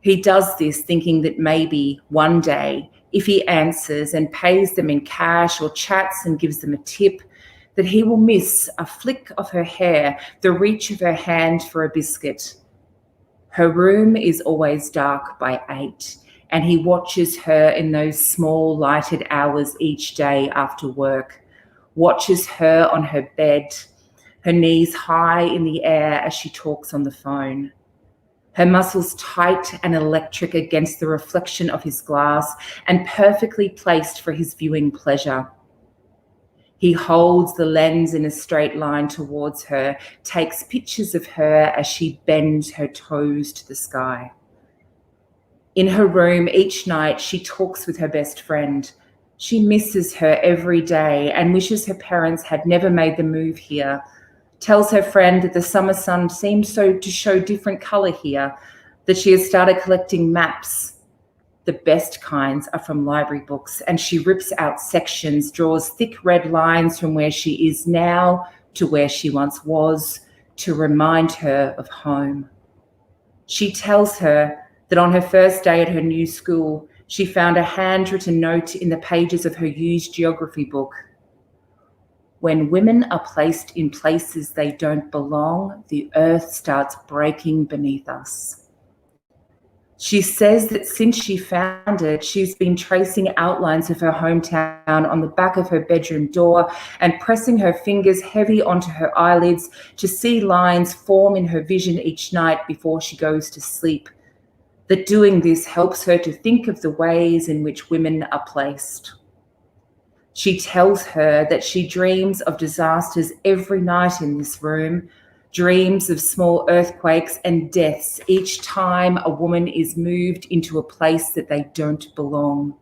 He does this thinking that maybe one day, if he answers and pays them in cash or chats and gives them a tip, that he will miss a flick of her hair, the reach of her hand for a biscuit. Her room is always dark by 8, and he watches her in those small lighted hours each day after work, watches her on her bed, her knees high in the air as she talks on the phone, her muscles tight and electric against the reflection of his glass and perfectly placed for his viewing pleasure. He holds the lens in a straight line towards her, takes pictures of her as she bends her toes to the sky. In her room each night, she talks with her best friend. She misses her every day and wishes her parents had never made the move here. Tells her friend that the summer sun seems to show different color here, that she has started collecting maps. The best kinds are from library books, and she rips out sections, draws thick red lines from where she is now to where she once was, to remind her of home. She tells her that on her first day at her new school, she found a handwritten note in the pages of her used geography book. When women are placed in places they don't belong, the earth starts breaking beneath us. She says that since she found it, she's been tracing outlines of her hometown on the back of her bedroom door and pressing her fingers heavy onto her eyelids to see lines form in her vision each night before she goes to sleep. That doing this helps her to think of the ways in which women are placed. She tells her that she dreams of disasters every night in this room, dreams of small earthquakes and deaths each time a woman is moved into a place that they don't belong.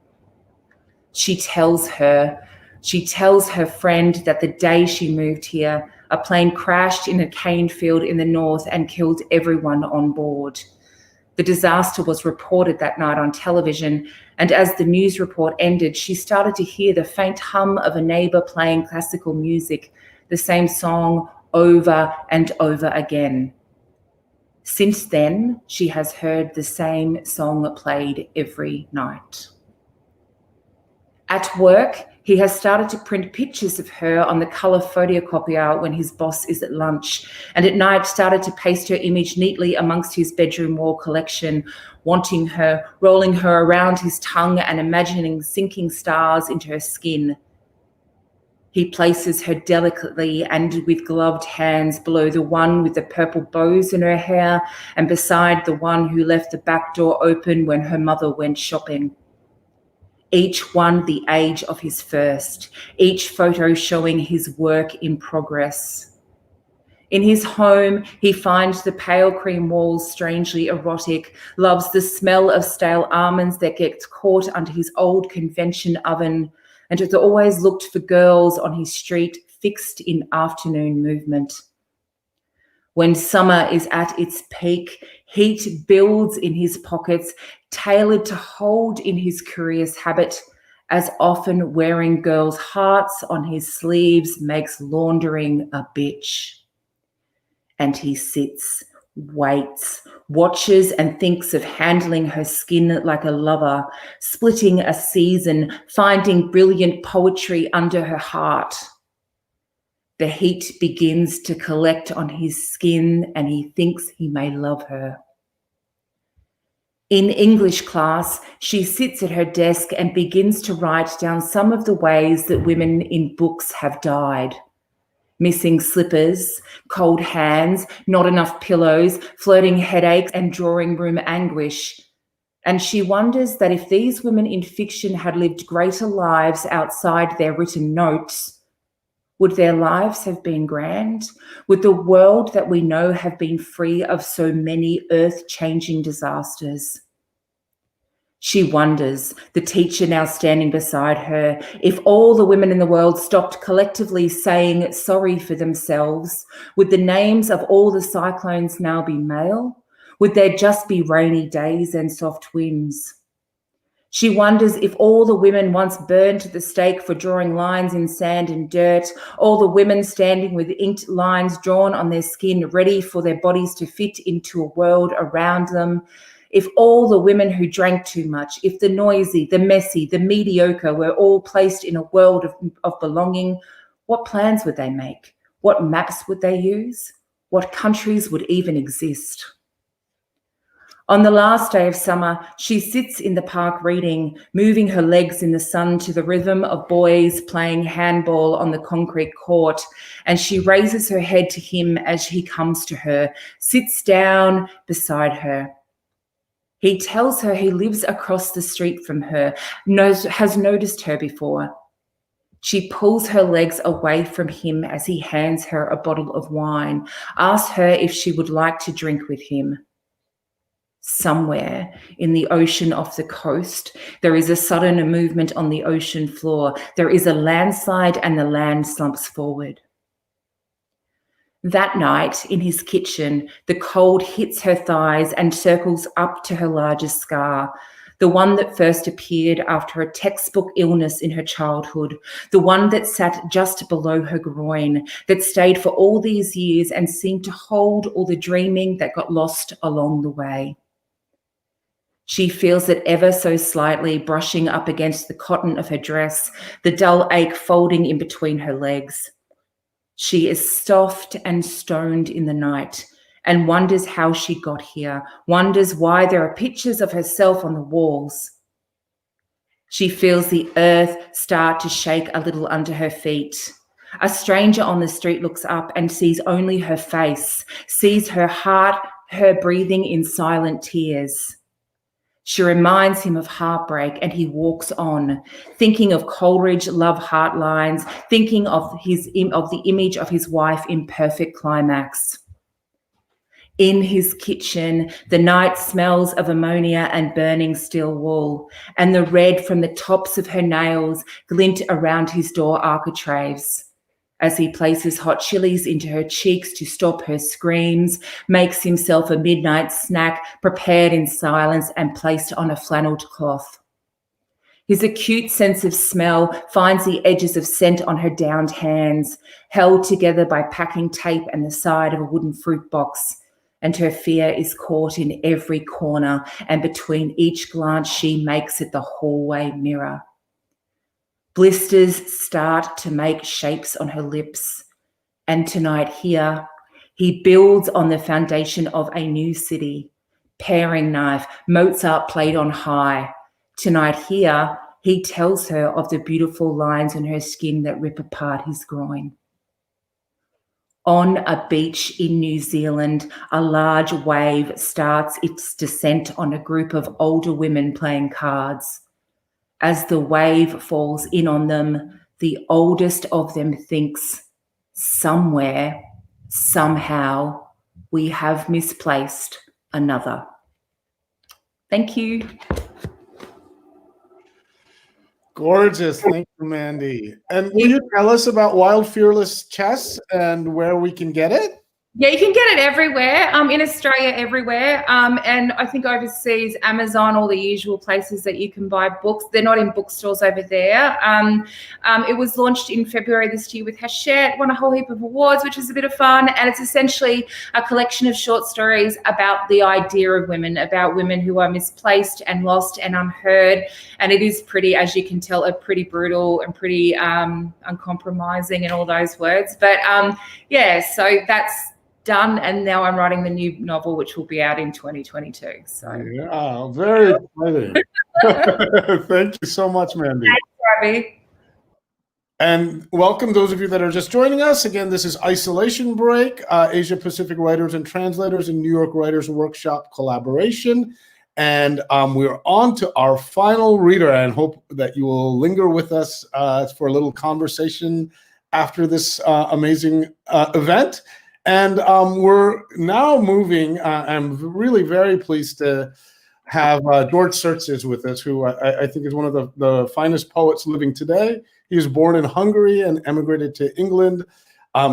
She tells her friend that the day she moved here, a plane crashed in a cane field in the north and killed everyone on board. The disaster was reported that night on television, and as the news report ended, she started to hear the faint hum of a neighbour playing classical music, the same song over and over again. Since then, she has heard the same song played every night. At work, He has started to print pictures of her on the colour photocopier when his boss is at lunch, and at night started to paste her image neatly amongst his bedroom wall collection, wanting her, rolling her around his tongue and imagining sinking stars into her skin. He places her delicately and with gloved hands below the one with the purple bows in her hair and beside the one who left the back door open when her mother went shopping. Each one the age of his first, each photo showing his work in progress. In his home, he finds the pale cream walls strangely erotic, loves the smell of stale almonds that gets caught under his old convention oven, and has always looked for girls on his street fixed in afternoon movement. When summer is at its peak, heat builds in his pockets, tailored to hold in his curious habit, as often wearing girls' hearts on his sleeves makes laundering a bitch. And he sits, waits, watches and thinks of handling her skin like a lover, splitting a season, finding brilliant poetry under her heart. The heat begins to collect on his skin and he thinks he may love her. In English class, she sits at her desk and begins to write down some of the ways that women in books have died. Missing slippers, cold hands, not enough pillows, floating headaches and drawing room anguish. And she wonders that if these women in fiction had lived greater lives outside their written notes, would their lives have been grand? Would the world that we know have been free of so many earth-changing disasters? She wonders, the teacher now standing beside her, if all the women in the world stopped collectively saying sorry for themselves, would the names of all the cyclones now be male? Would there just be rainy days and soft winds? She wonders if all the women once burned to the stake for drawing lines in sand and dirt, all the women standing with inked lines drawn on their skin, ready for their bodies to fit into a world around them, if all the women who drank too much, if the noisy, the messy, the mediocre were all placed in a world of belonging, what plans would they make? What maps would they use? What countries would even exist? On the last day of summer, she sits in the park reading, moving her legs in the sun to the rhythm of boys playing handball on the concrete court, and she raises her head to him as he comes to her, sits down beside her. He tells her he lives across the street from her, has noticed her before. She pulls her legs away from him as he hands her a bottle of wine, asks her if she would like to drink with him. Somewhere in the ocean off the coast, there is a sudden movement on the ocean floor. There is a landslide and the land slumps forward. That night in his kitchen, the cold hits her thighs and circles up to her largest scar, the one that first appeared after a textbook illness in her childhood, the one that sat just below her groin, that stayed for all these years and seemed to hold all the dreaming that got lost along the way. She feels it ever so slightly brushing up against the cotton of her dress, the dull ache folding in between her legs. She is soft and stoned in the night and wonders how she got here, wonders why there are pictures of herself on the walls. She feels the earth start to shake a little under her feet. A stranger on the street looks up and sees only her face, sees her heart, her breathing in silent tears. She reminds him of heartbreak and he walks on, thinking of Coleridge love heart lines, thinking of the image of his wife in perfect climax. In his kitchen, the night smells of ammonia and burning steel wool, and the red from the tops of her nails glint around his door architraves. As he places hot chilies into her cheeks to stop her screams, makes himself a midnight snack prepared in silence and placed on a flannelled cloth. His acute sense of smell finds the edges of scent on her downed hands, held together by packing tape and the side of a wooden fruit box, and her fear is caught in every corner and between each glance she makes at the hallway mirror. Blisters start to make shapes on her lips. And tonight here, he builds on the foundation of a new city. Paring knife, Mozart played on high. Tonight here, he tells her of the beautiful lines on her skin that rip apart his groin. On a beach in New Zealand, a large wave starts its descent on a group of older women playing cards. As the wave falls in on them, the oldest of them thinks, somewhere, somehow, we have misplaced another. Thank you. Gorgeous. Thank you, Mandy. And will you tell us about Wild Fearless Chess and where we can get it? Yeah, you can get it everywhere, in Australia, everywhere. And I think overseas, Amazon, all the usual places that you can buy books. They're not in bookstores over there. It was launched in February this year with Hachette, won a whole heap of awards, which was a bit of fun. And it's essentially a collection of short stories about the idea of women, about women who are misplaced and lost and unheard. And it is pretty, as you can tell, a pretty brutal and pretty uncompromising and all those words. But yeah, so that's done, and now I'm writing the new novel, which will be out in 2022. So yeah, very exciting. Thank you so much, Mandy. Thanks, Ravi. And welcome those of you that are just joining us. Again, this is Isolation Break, Asia Pacific Writers and Translators and New York Writers Workshop collaboration. And we're on to our final reader, and hope that you will linger with us for a little conversation after this amazing event. And we're now moving. I'm really very pleased to have George Szirtes with us, who I think is one of the finest poets living today. He was born in Hungary and emigrated to England.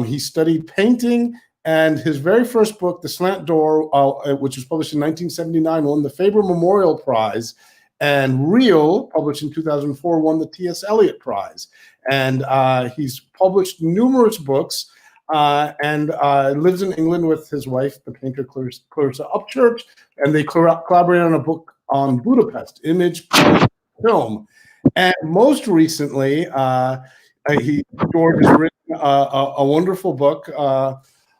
He studied painting, and his very first book, The Slant Door, which was published in 1979, won the Faber Memorial Prize. And Real, published in 2004, won the T.S. Eliot Prize. And he's published numerous books. And lives in England with his wife, the painter Clarissa Upchurch, and they collaborate on a book on Budapest, image, film. And most recently, George has written a wonderful book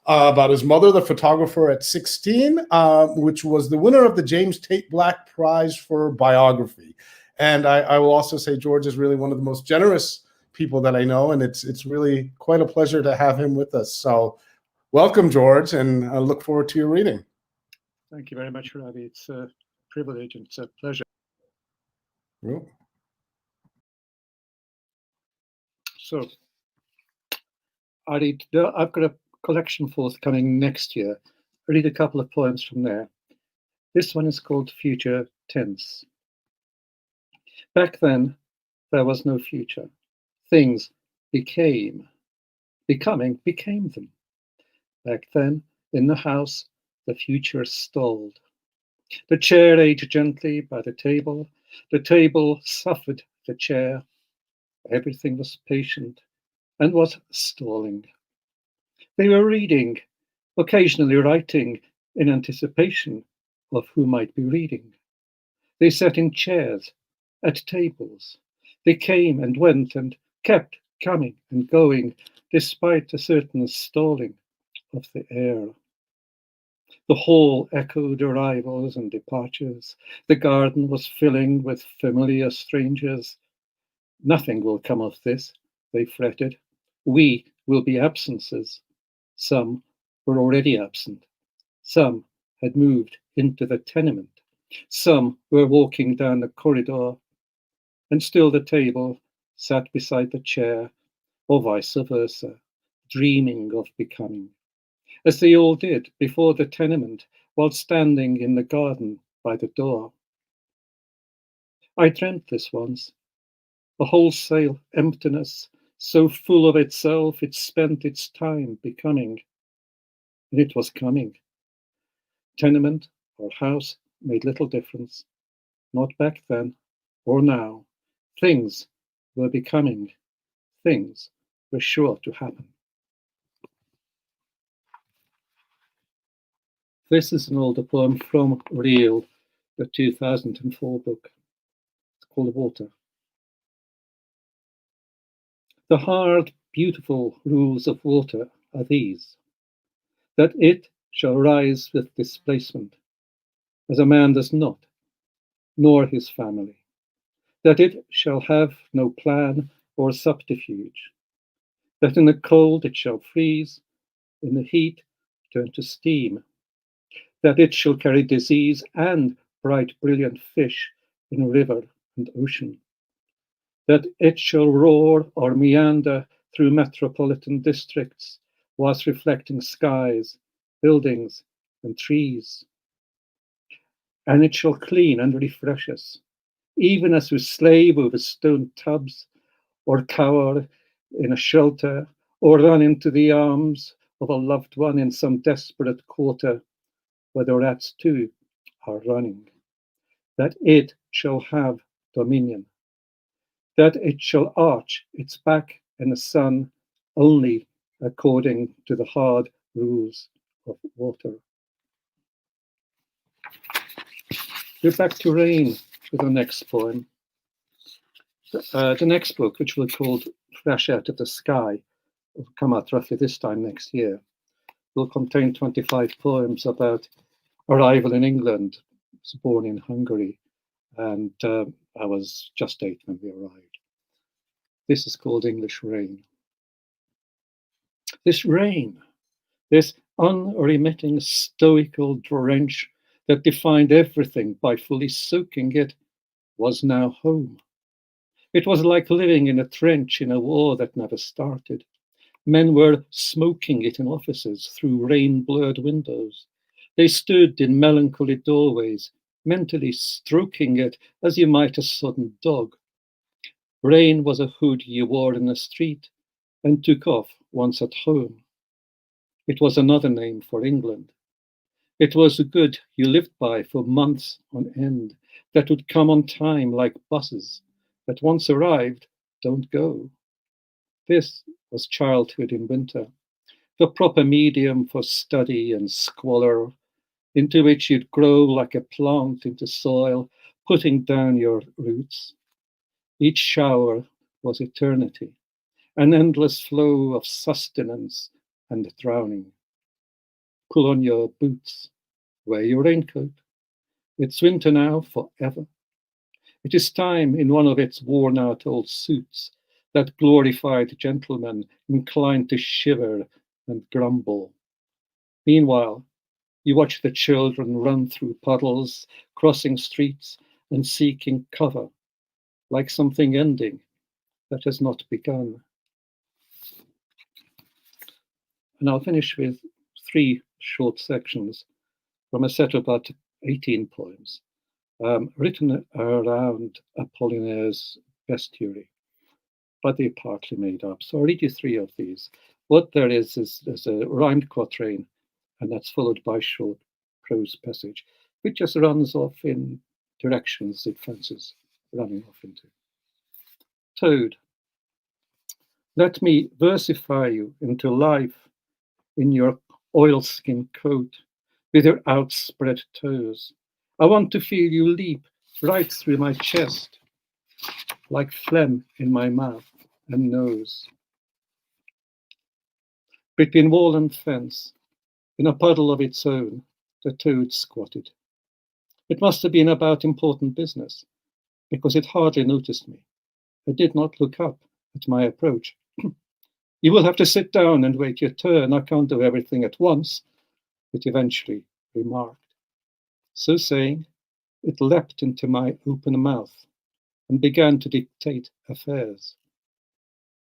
about his mother, the photographer at 16, which was the winner of the James Tate Black Prize for biography. And I will also say George is really one of the most generous people that I know, and it's really quite a pleasure to have him with us. So welcome, George, and I look forward to your reading. Thank you very much, Ravi. It's a privilege and it's a pleasure. Yep. So I've got a collection forthcoming next year. I'll read a couple of poems from there. This one is called Future Tense. Back then, there was no future. Things becoming became them. Back then, in the house, the future stalled. The chair ate gently by the table suffered the chair. Everything was patient and was stalling. They were reading, occasionally writing in anticipation of who might be reading. They sat in chairs, at tables. They came and went and kept coming and going, despite a certain stalling of the air. The hall echoed arrivals and departures. The garden was filling with familiar strangers. Nothing will come of this, they fretted. We will be absences. Some were already absent. Some had moved into the tenement. Some were walking down the corridor. And still the table sat beside the chair, or vice versa, dreaming of becoming, as they all did before the tenement, while standing in the garden by the door. I dreamt this once, a wholesale emptiness, so full of itself it spent its time becoming. And it was coming. Tenement or house made little difference, not back then or now. Things were becoming. Things were sure to happen. This is an older poem from Real, the 2004 book. It's called Water. The hard, beautiful rules of water are these: that it shall rise with displacement, as a man does not, nor his family, that it shall have no plan or subterfuge, that in the cold it shall freeze, in the heat turn to steam, that it shall carry disease and bright, brilliant fish in river and ocean, that it shall roar or meander through metropolitan districts whilst reflecting skies, buildings, and trees. And it shall clean and refresh us, even as we slave over stone tubs, or cower in a shelter, or run into the arms of a loved one in some desperate quarter where the rats too are running. That it shall have dominion, that it shall arch its back in the sun only according to the hard rules of water. We're back to rain for the next poem. The next book, which was called Fresh Out of the Sky, will come out roughly this time next year, will contain 25 poems about arrival in England. I was born in Hungary, and I was just 8 when we arrived. This is called English Rain. This rain, this unremitting stoical drench that defined everything by fully soaking it, was now home. It was like living in a trench in a war that never started. Men were smoking it in offices through rain-blurred windows. They stood in melancholy doorways, mentally stroking it as you might a sodden dog. Rain was a hood you wore in the street and took off once at home. It was another name for England. It was a good you lived by for months on end, that would come on time like buses, that once arrived, don't go. This was childhood in winter, the proper medium for study and squalor, into which you'd grow like a plant into soil, putting down your roots. Each shower was eternity, an endless flow of sustenance and drowning. Pull on your boots, wear your raincoat. It's winter now forever. It is time in one of its worn-out old suits, that glorified gentleman inclined to shiver and grumble. Meanwhile, you watch the children run through puddles, crossing streets and seeking cover, like something ending that has not begun. And I'll finish with 3 short sections from a set of about 18 poems, written around Apollinaire's bestiary, but they're partly made up. So I'll read you 3 of these. What there is a rhymed quatrain, and that's followed by short prose passage, which just runs off in directions it fancies running off into. Toad, let me versify you into life in your oilskin coat with your outspread toes. I want to feel you leap right through my chest, like phlegm in my mouth and nose. Between wall and fence, in a puddle of its own, the toad squatted. It must have been about important business, because it hardly noticed me. It did not look up at my approach. You will have to sit down and wait your turn. I can't do everything at once, it eventually remarked. So saying, it leapt into my open mouth and began to dictate affairs.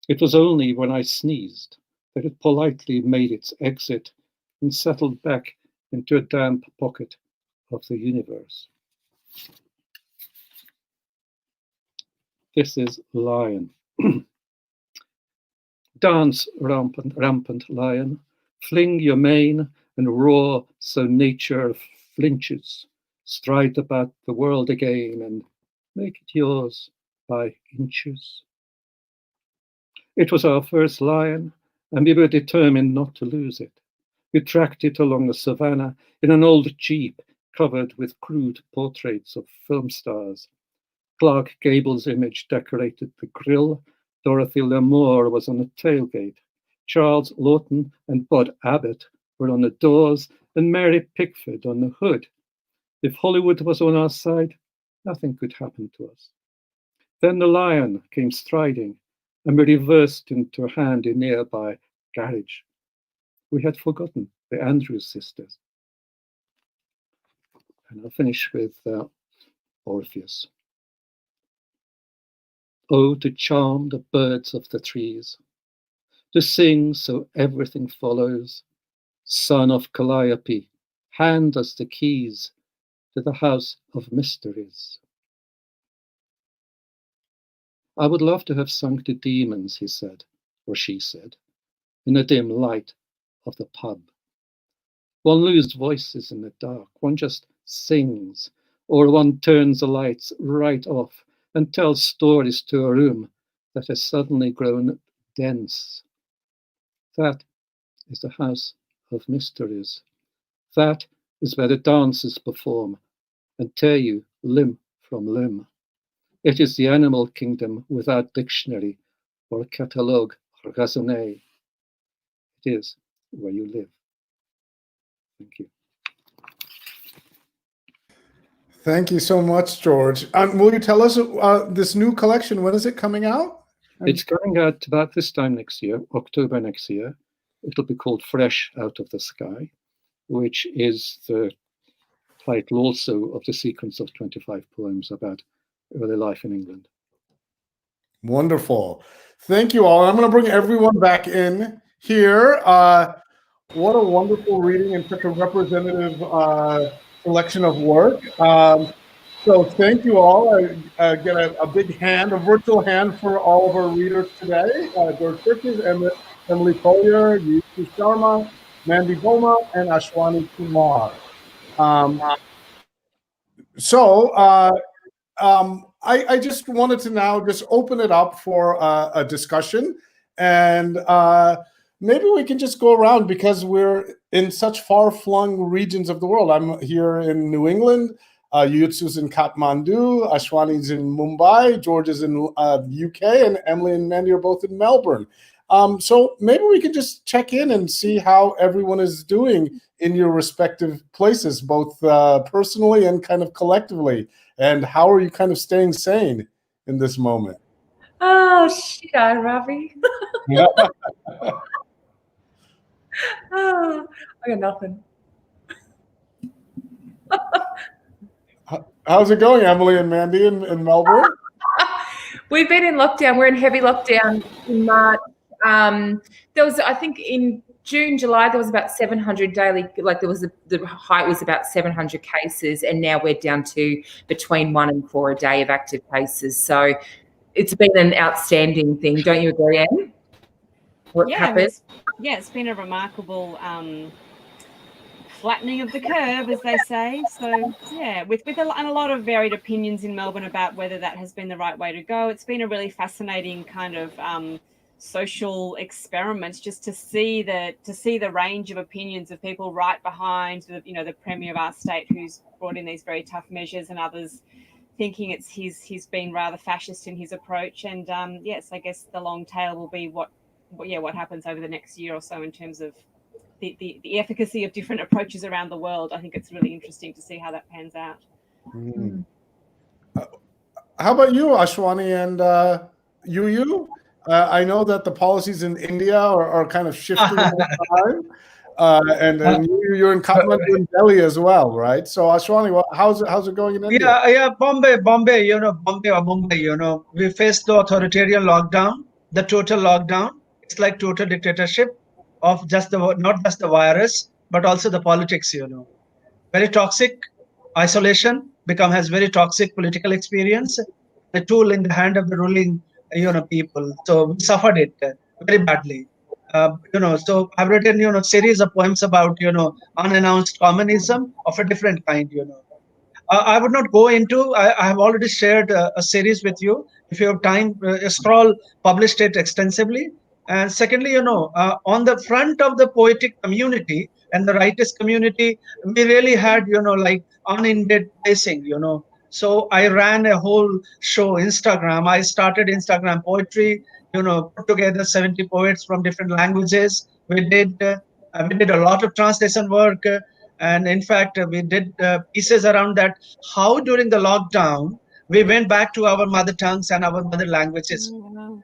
It was only when I sneezed that it politely made its exit and settled back into a damp pocket of the universe. This is Lion. Dance, rampant lion, fling your mane and roar so nature flinches. Stride about the world again and make it yours by inches. It was our first lion, and we were determined not to lose it. We tracked it along the savannah in an old jeep covered with crude portraits of film stars. Clark Gable's image decorated the grille, Dorothy Lamour was on the tailgate. Charles Lawton and Bud Abbott were on the doors, and Mary Pickford on the hood. If Hollywood was on our side, nothing could happen to us. Then the lion came striding, and we reversed into a handy nearby garage. We had forgotten the Andrews sisters. And I'll finish with Orpheus. Oh, to charm the birds of the trees, to sing so everything follows. Son of Calliope, hand us the keys to the house of mysteries. I would love to have sung to demons, he said, or she said, in the dim light of the pub. One loses voices in the dark, one just sings, or one turns the lights right off and tells stories to a room that has suddenly grown dense. That is the house of mysteries. That is where the dancers perform and tear you limb from limb. It is the animal kingdom without dictionary or catalogue or raisonné. It is where you live. Thank you. Thank you so much, George. Will you tell us this new collection, when is it coming out? It's coming out about this time next year, October next year. It'll be called Fresh Out of the Sky, which is the title also of the sequence of 25 poems about early life in England. Wonderful. Thank you all. I'm going to bring everyone back in here. What a wonderful reading and such a representative collection of work. So thank you all. I get a big hand, a virtual hand for all of our readers today. George Szirtes, Emilie Collyer, Yuyutsu Sharma, Mandy Beaumont, and Ashwani Kumar. I just wanted to now just open it up for a discussion, and maybe we can just go around because we're in such far-flung regions of the world. I'm here in New England, Yuyutsu's in Kathmandu, Ashwani's in Mumbai, George is in UK, and Emilie and Mandy are both in Melbourne. So maybe we can just check in and see how everyone is doing in your respective places, both personally and kind of collectively. And how are you kind of staying sane in this moment? Oh, shit, Ravi. Yeah. Oh, I got nothing. How's it going, Emilie and Mandy in Melbourne? We've been in lockdown. We're in heavy lockdown in March. There was, I think, in June, July, there was about 700 daily, like there was the height was about 700 cases, and now we're down to between 1 and 4 a day of active cases. So it's been an outstanding thing. Don't you agree, Anne? What happened? It's been a remarkable flattening of the curve, as they say. So yeah, with a lot of varied opinions in Melbourne about whether that has been the right way to go. It's been a really fascinating kind of social experiments just to see the range of opinions of people right behind the Premier of our state who's brought in these very tough measures, and others thinking he's been rather fascist in his approach. And yes, I guess the long tail will be what happens over the next year or so in terms of the efficacy of different approaches around the world. I think it's really interesting to see how that pans out. Mm. How about you, Ashwani and Yuyu? I know that the policies in India are kind of shifting all the time. And you're in Kathmandu and Delhi as well, right? So Ashwani, how's it going in India? Yeah, Bombay, Bombay or Mumbai, we faced the authoritarian lockdown, the total lockdown. It's like total dictatorship of not just the virus, but also the politics, Very toxic. Isolation has very toxic political experience. The tool in the hand of the ruling, people. So we suffered it very badly. So I've written, a series of poems about, unannounced communism of a different kind, I would not go into, I have already shared a series with you. If you have time, Scroll published it extensively. And secondly, on the front of the poetic community and the writers community, we really had, like unended placing, So I ran a whole show, Instagram. I started Instagram poetry put together 70 poets from different languages. We did a lot of translation work, and in fact, we did pieces around that. How during the lockdown we went back to our mother tongues and our mother languages.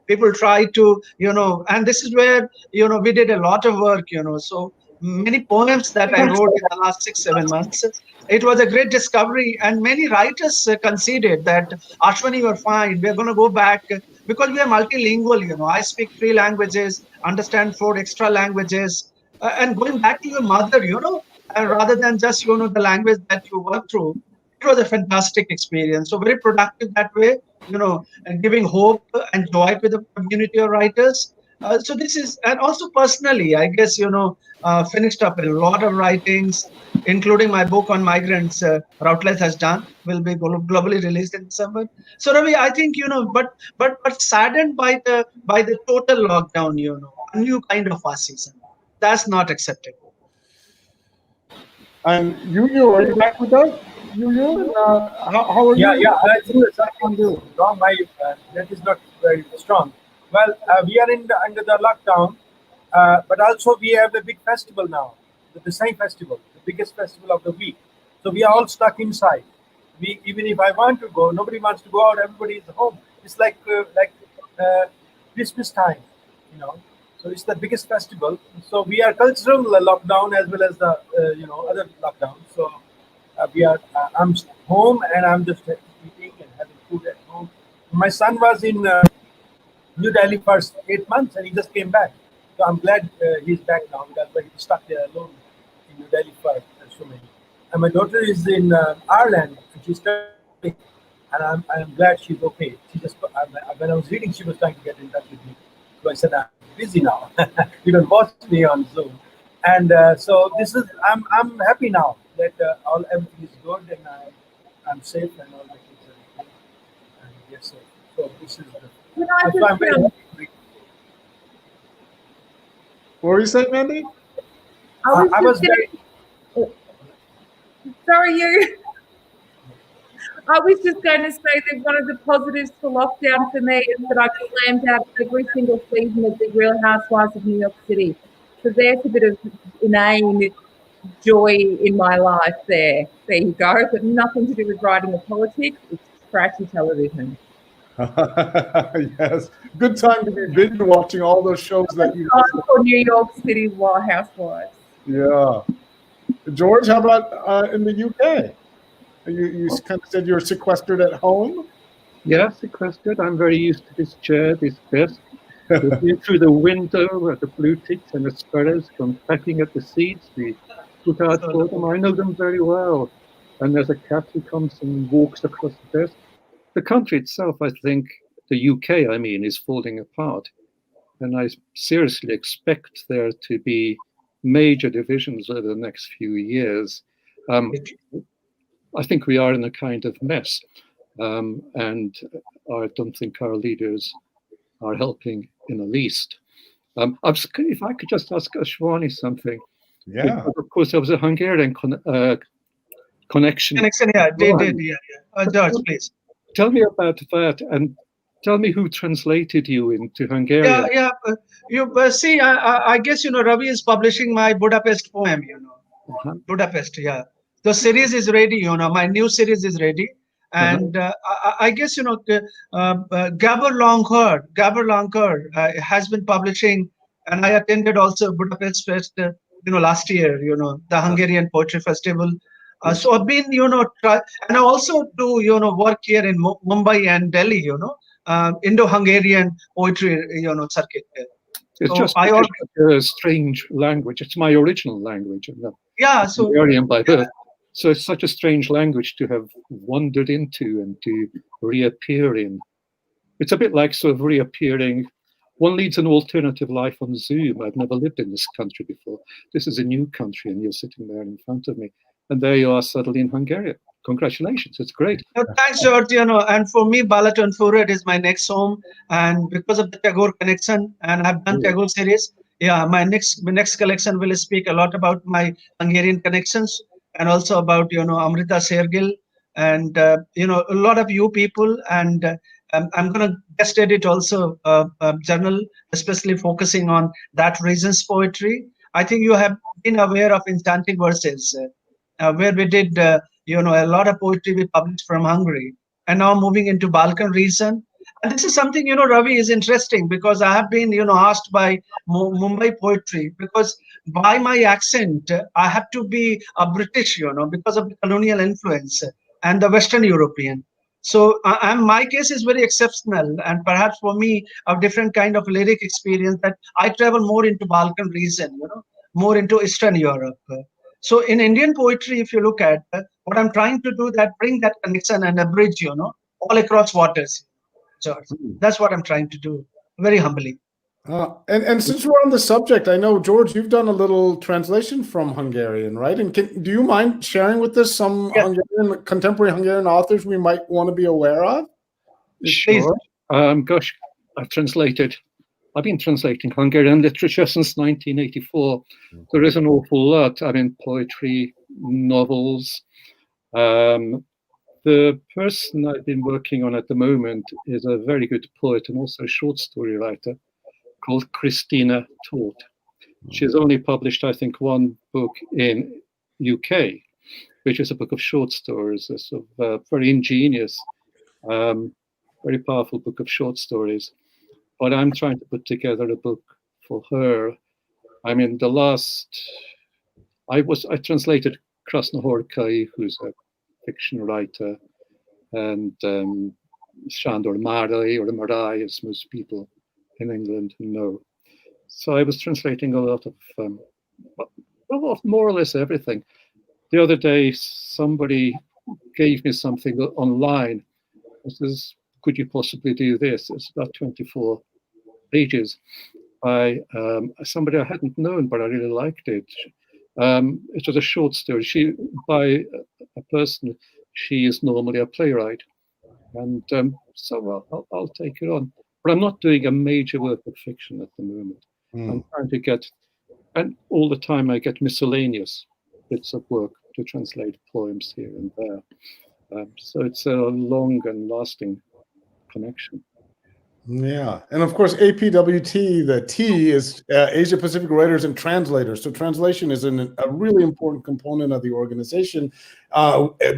People try to, and this is where we did a lot of work. So many poems that I wrote in the last 6-7 months. It was a great discovery, and many writers conceded that, Ashwani, you're fine. We're going to go back because we are multilingual. I speak 3 languages, understand 4 extra languages, and going back to your mother, rather than just the language that you work through. It was a fantastic experience. So very productive that way, and giving hope and joy to the community of writers. So this is, and also personally, I guess, finished up a lot of writings, including my book on migrants, Routledge has done, will be globally released in December. So Ravi, I think, but saddened by the total lockdown, a new kind of fast season. That's not acceptable. And Yuyu, are you back with us? Yuyu, how are you? Yeah, I think it's wrong. My that is not very strong. Well, we are under the lockdown, but also we have a big festival now, the same festival, the biggest festival of the week. So we are all stuck inside. Even if I want to go, nobody wants to go out. Everybody is home. It's like Christmas time, So it's the biggest festival. So we are cultural lockdown as well as the other lockdown. So I'm home and I'm just eating and having food at home. My son was in New Delhi for 8 months and he just came back. So I'm glad he's back now because he was stuck there alone in New Delhi for so many. And my daughter is in Ireland and she's studying, and I'm glad she's okay. She just when I was reading, she was trying to get in touch with me. So I said, I'm busy now. You don't watch me on Zoom. And so this is, I'm happy now that everything is good and I'm safe and all the kids are good. And yes, so this is I'm very happy. What were you saying, Mandy? I was very... Sorry, you. I was just going to say that one of the positives for lockdown for me is that I've slammed out every single season of The Real Housewives of New York City. So there's a bit of inane joy in my life there. There you go. But nothing to do with writing or politics. It's trashy television. Yes. Good time to be binge watching all those shows that you... Time for New York City Housewives. Yeah. George, how about in the UK? You kind of said you're sequestered at home? Yeah, sequestered. I'm very used to this chair, this desk. Through the window at the blue ticks and the sparrows come pecking at the seeds we put out for them. I know them very well. And there's a cat who comes and walks across the desk. The country itself, I think, the UK, I mean, is falling apart. And I seriously expect there to be major divisions over the next few years. I think we are in a kind of mess, and I don't think our leaders are helping in the least. If I could just ask Ashwani something. Yeah. Because of course, there was a Hungarian connection. Yeah, did. George, please. Tell me about that, and tell me who translated you into Hungarian. Yeah. You see, I guess Ravi is publishing my Budapest poem. Budapest, yeah. The series is ready. My new series is ready, and I guess Gabor Langer has been publishing, and I attended also Budapest Fest, last year. The Hungarian Poetry Festival. So I've been, and I also do, work here in Mumbai and Delhi. Indo-Hungarian poetry, circuit. It's so just a strange language. It's my original language. Yeah, so Hungarian by birth. So it's such a strange language to have wandered into and to reappear in. It's a bit like sort of reappearing. One leads an alternative life on Zoom. I've never lived in this country before. This is a new country, and you're sitting there in front of me. And there you are suddenly in Hungary. Congratulations, it's great. Thanks, George. And for me, Balaton Furet is my next home. And because of the Tagore connection, and I've done Tagore series, my next collection will speak a lot about my Hungarian connections and also about, Amrita Sergil and, a lot of you people. And I'm going to guest edit also a journal, especially focusing on that region's poetry. I think you have been aware of Enchanting Verses, where we did, a lot of poetry we published from Hungary, and now moving into Balkan region. And this is something, Ravi, is interesting because I have been, asked by Mumbai poetry, because by my accent, I have to be a British, because of the colonial influence and the Western European. So my case is very exceptional, and perhaps for me, a different kind of lyric experience that I travel more into Balkan region, more into Eastern Europe. So in Indian poetry, if you look at what I'm trying to do, that bring that connection and a bridge, all across waters. George, that's what I'm trying to do, very humbly. And since we're on the subject, I know, George, you've done a little translation from Hungarian, right? And do you mind sharing with us some contemporary Hungarian authors we might want to be aware of? Sure. Gosh, I've been translating Hungarian literature since 1984. There is an awful lot. I mean, poetry, novels. The person I've been working on at the moment is a very good poet and also a short story writer called Christina Toth. She's only published, I think, one book in UK, which is a book of short stories, a sort of very ingenious, very powerful book of short stories. But I'm trying to put together a book for her. I mean, I translated Krasznahorkai, who's a fiction writer, and Sándor Márai, or Marai, as most people in England know. So I was translating a lot of, more or less everything. The other day, somebody gave me something online. It says, could you possibly do this? It's about 24 pages by somebody I hadn't known, but I really liked it. It was a short story by a person. She is normally a playwright. And so I'll take it on. But I'm not doing a major work of fiction at the moment. I'm trying to get, and all the time I get miscellaneous bits of work to translate poems here and there. So it's a long and lasting connection. Yeah. And of course, APWT, the T is Asia Pacific Writers and Translators. So translation is a really important component of the organization.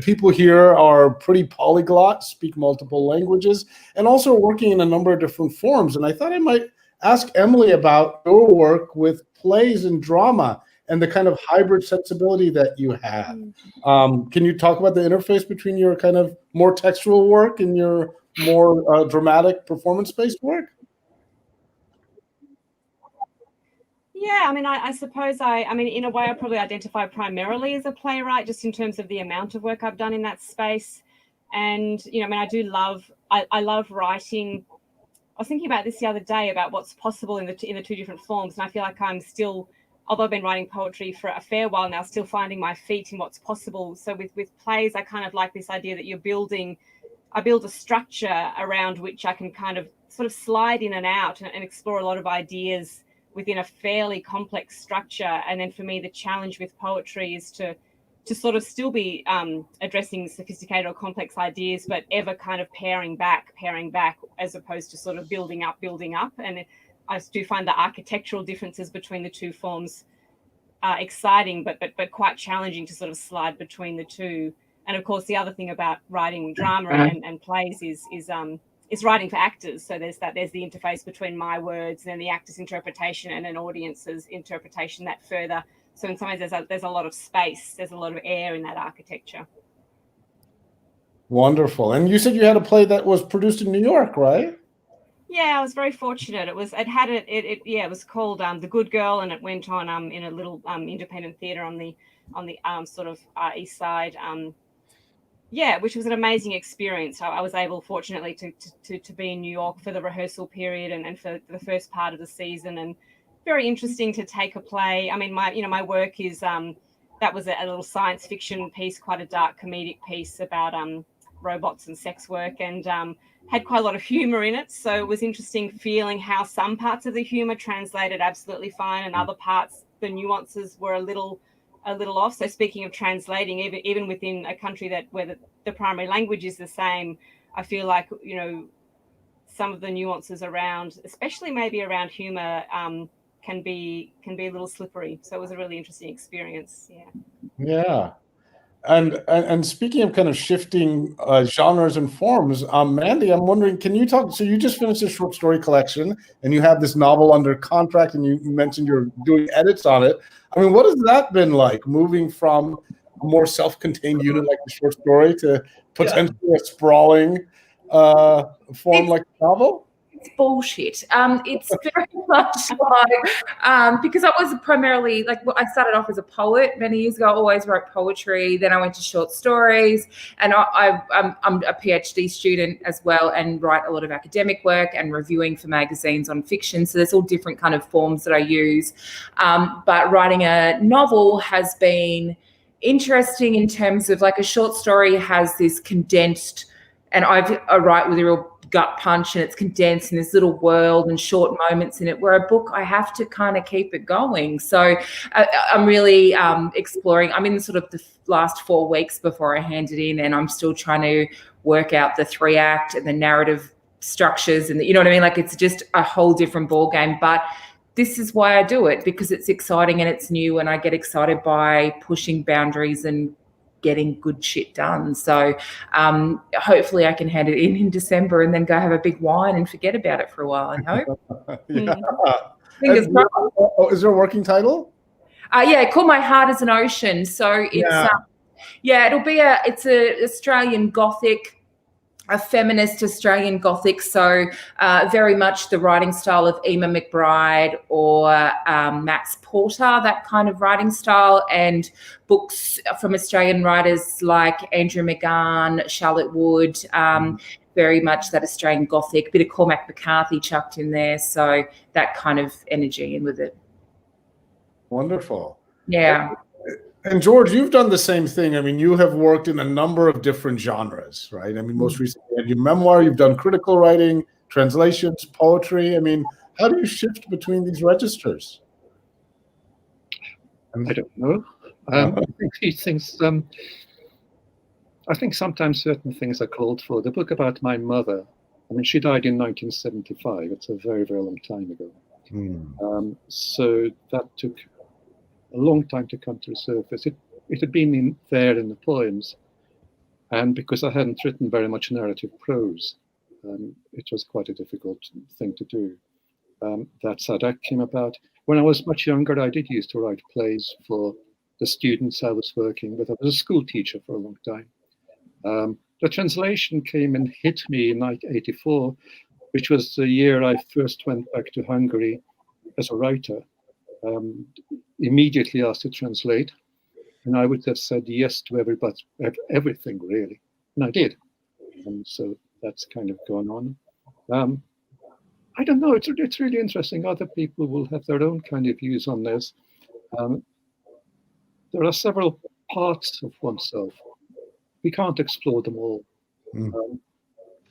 People here are pretty polyglot, speak multiple languages, and also working in a number of different forms. And I thought I might ask Emilie about your work with plays and drama and the kind of hybrid sensibility that you have. Can you talk about the interface between your kind of more textual work and your more dramatic performance-based work? Yeah, I mean, I suppose I mean, in a way, I probably identify primarily as a playwright, just in terms of the amount of work I've done in that space. And, I mean, I do love, I love writing. I was thinking about this the other day about what's possible in the two different forms. And I feel like I'm still, although I've been writing poetry for a fair while now, still finding my feet in what's possible. So with plays, I kind of like this idea that I build a structure around which I can kind of sort of slide in and out and explore a lot of ideas within a fairly complex structure. And then for me, the challenge with poetry is to sort of still be addressing sophisticated or complex ideas, but ever kind of paring back, as opposed to sort of building up. And I do find the architectural differences between the two forms exciting, but quite challenging to sort of slide between the two. And of course, the other thing about writing drama and plays is writing for actors. So there's the interface between my words and the actor's interpretation and an audience's interpretation that further. So in some ways, there's a lot of space, there's a lot of air in that architecture. Wonderful. And you said you had a play that was produced in New York, right? Yeah, I was very fortunate. It was called The Good Girl, and it went on in a little independent theatre on the sort of east side. Which was an amazing experience. I was able, fortunately, to be in New York for the rehearsal period and for the first part of the season, and very interesting to take a play. I mean, my work is that was a little science fiction piece, quite a dark comedic piece about robots and sex work, and had quite a lot of humor in it. So it was interesting feeling how some parts of the humor translated absolutely fine, and other parts, the nuances were a little off. So speaking of translating, even within a country where the primary language is the same, I feel like some of the nuances around, especially maybe around humor, can be a little slippery. So it was a really interesting experience. Yeah. And speaking of kind of shifting genres and forms, Mandy, I'm wondering, can you talk? So you just finished a short story collection, and you have this novel under contract, and you mentioned you're doing edits on it. I mean, what has that been like, moving from a more self-contained unit like the short story to potentially a sprawling form like a novel? It's bullshit. It's very much like, because I was primarily, like, I started off as a poet many years ago. I always wrote poetry. Then I went to short stories, and I'm a PhD student as well, and write a lot of academic work and reviewing for magazines on fiction. So there's all different kind of forms that I use. But writing a novel has been interesting in terms of, like, a short story has this condensed, and I write with a real gut punch, and it's condensed in this little world and short moments in it, where a book I have to kind of keep it going. So I'm really exploring. I'm in sort of the last 4 weeks before I hand it in, and I'm still trying to work out the 3-act and the narrative structures, and you know what I mean? Like, it's just a whole different ball game. But this is why I do it, because it's exciting and it's new, and I get excited by pushing boundaries and getting good shit done. So hopefully I can hand it in December and then go have a big wine and forget about it for a while, I hope. Fingers crossed. Is there a working title? Called My Heart is an Ocean. So it's it'll be it's a Australian Gothic, a feminist Australian Gothic, so very much the writing style of Emma McBride or Max Porter, that kind of writing style, and books from Australian writers like Andrew McGahn, Charlotte Wood, very much that Australian Gothic, bit of Cormac McCarthy chucked in there, so that kind of energy in with it. Wonderful. Yeah. And George, you've done the same thing. I mean, you have worked in a number of different genres, right? I mean, most recently you had your memoir, you've done critical writing, translations, poetry. I mean, how do you shift between these registers? I don't know. I think these things, I think sometimes certain things are called for. The book about my mother, I mean, she died in 1975. It's a very, very long time ago. So that took a long time to come to the surface. It had been there in the poems, and because I hadn't written very much narrative prose, it was quite a difficult thing to do. That's how that came about. When I was much younger, I did used to write plays for the students I was working with. I was a school teacher for a long time. The translation came and hit me in 1984, which was the year I first went back to Hungary as a writer. Immediately asked to translate, and I would have said yes to everything really, and I did. And so that's kind of gone on. I don't know, it's really interesting. Other people will have their own kind of views on this. There are several parts of oneself. We can't explore them all.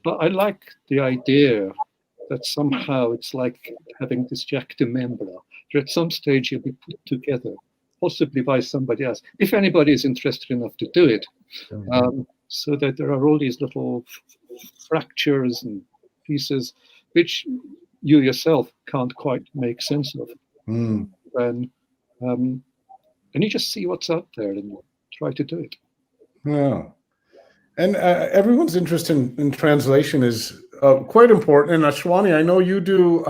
But I like the idea that somehow it's like having this Jack de Membra. At some stage you'll be put together, possibly by somebody else, if anybody is interested enough to do it, so that there are all these little fractures and pieces which you yourself can't quite make sense of. And you just see what's out there and you try to do it. Yeah. And everyone's interest in translation is quite important. And Ashwani, I know you do.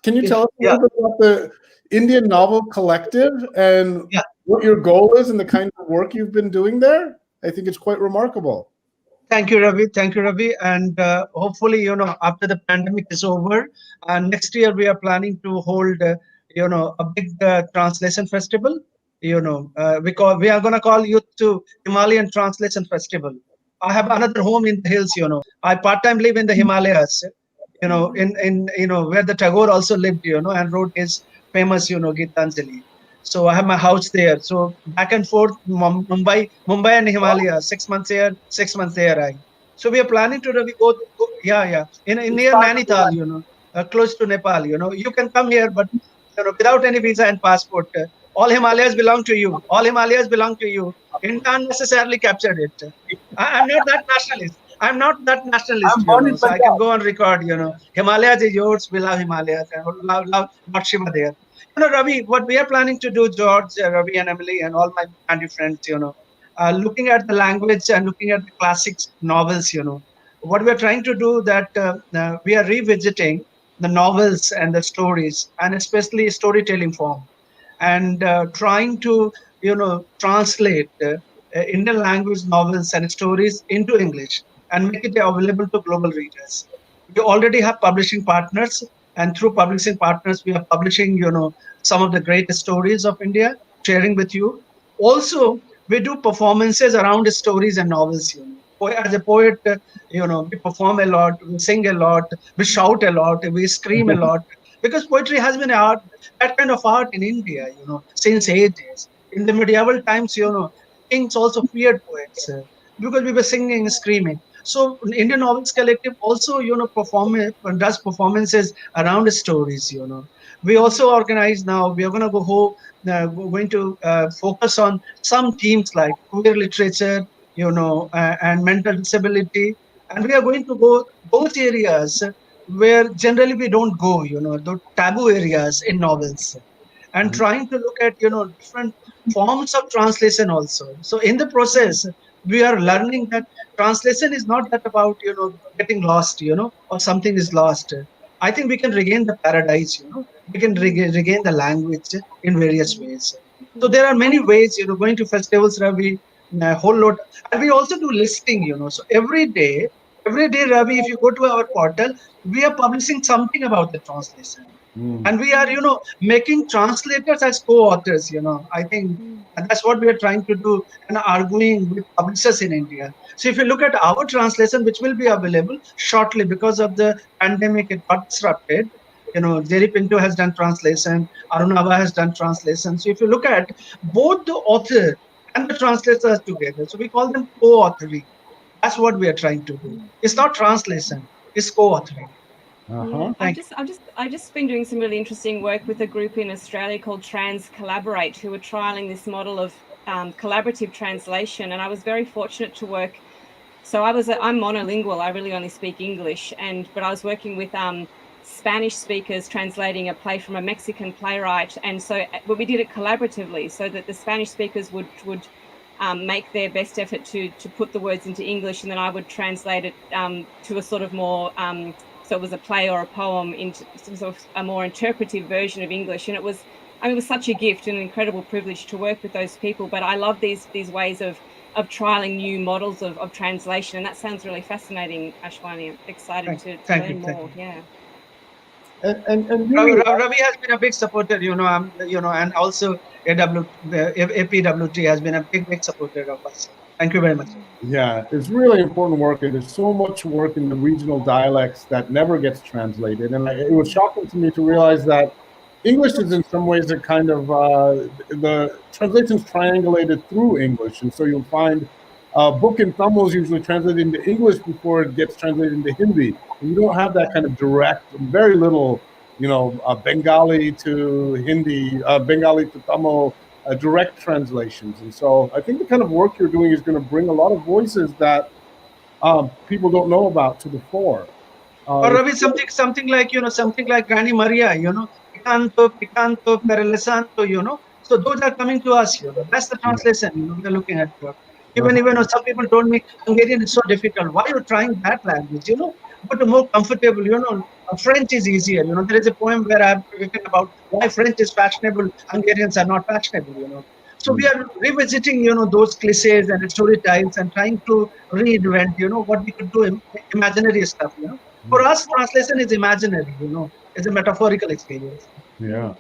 Can you tell us a little bit about the Indian Novel Collective and what your goal is and the kind of work you've been doing there? I think it's quite remarkable. Thank you, Ravi. Thank you, Ravi. And hopefully, after the pandemic is over, next year we are planning to hold, a big translation festival. We are going to call Yuyutsu Himalayan Translation Festival. I have another home in the hills. I part-time live in the Himalayas. In where the Tagore also lived, and wrote his famous, Gitanjali. So I have my house there. So back and forth, Mumbai and Himalaya, 6 months here, 6 months there. So we are planning to go in near Nainital, close to Nepal. You can come here, but without any visa and passport. All Himalayas belong to you. All Himalayas belong to you. India unnecessarily captured it. I'm not that nationalist. I'm not that nationalist, I'm born in so I Punjab. can go on record, Himalayas is yours, we love Himalayas, and love Lord Shiva there. Ravi, what we are planning to do, George, Ravi and Emily and all my Mandy friends, looking at the language and looking at the classics novels, what we are trying to do that we are revisiting the novels and the stories, and especially storytelling form, and trying to, translate Indian language novels and stories into English and make it available to global readers. We already have publishing partners, and through publishing partners, we are publishing, some of the greatest stories of India, sharing with you. Also, we do performances around the stories and novels. As a poet, we perform a lot, we sing a lot, we shout a lot, we scream a lot, because poetry has been art, that kind of art in India, since ages. In the medieval times, kings also feared poets because we were singing, screaming. So Indian Novels Collective also, does performances around the stories. We also organize now. We are going to going to focus on some themes like queer literature, and mental disability, and we are going to go those areas where generally we don't go. The taboo areas in novels, and trying to look at different forms of translation also. So in the process, we are learning that translation is not that about getting lost, or something is lost. I think we can regain the paradise, we can regain the language in various ways. So there are many ways, going to festivals, Ravi, a whole lot. And we also do listing, so every day, Ravi, if you go to our portal, we are publishing something about the translation. And we are, making translators as co-authors, I think, and that's what we are trying to do, and arguing with publishers in India. So if you look at our translation, which will be available shortly because of the pandemic, it got disrupted. Jerry Pinto has done translation, Arunava has done translation. So if you look at both the author and the translators together, so we call them co-authoring. That's what we are trying to do. It's not translation, it's co-authoring. Yeah, I've just been doing some really interesting work with a group in Australia called Trans Collaborate, who are trialing this model of collaborative translation. And I was very fortunate to work. So I'm monolingual. I really only speak English, but I was working with Spanish speakers translating a play from a Mexican playwright, and but we did it collaboratively, so that the Spanish speakers would make their best effort to put the words into English, and then I would translate it to a sort of more. So it was a play or a poem into sort of a more interpretive version of English. And it was such a gift and an incredible privilege to work with those people. But I love these ways of trialing new models of translation. And that sounds really fascinating, Ashwani. I'm excited to learn more. Yeah. And Ravi has been a big supporter, and also APWT has been a big supporter of us. Thank you very much. Yeah, it's really important work, and there's so much work in the regional dialects that never gets translated. And it was shocking to me to realize that English is in some ways a kind of the translation's triangulated through English, and so you'll find a book in Tamil is usually translated into English before it gets translated into Hindi. And you don't have that kind of direct, very little, Bengali to Hindi, Bengali to Tamil. Direct translations. And so I think the kind of work you're doing is going to bring a lot of voices that people don't know about to the fore. Or Ravi, something like Granny Maria, Picanto, Perelesanto, so those are coming to us, that's the translation, we're looking at. Even some people told me Hungarian is so difficult. Why are you trying that language? But more comfortable, French is easier. There is a poem where I've written about why French is fashionable, Hungarians are not fashionable, So we are revisiting, those cliches and storytells and trying to reinvent, what we could do, imaginary stuff, For us, translation is imaginary, it's a metaphorical experience. Yeah.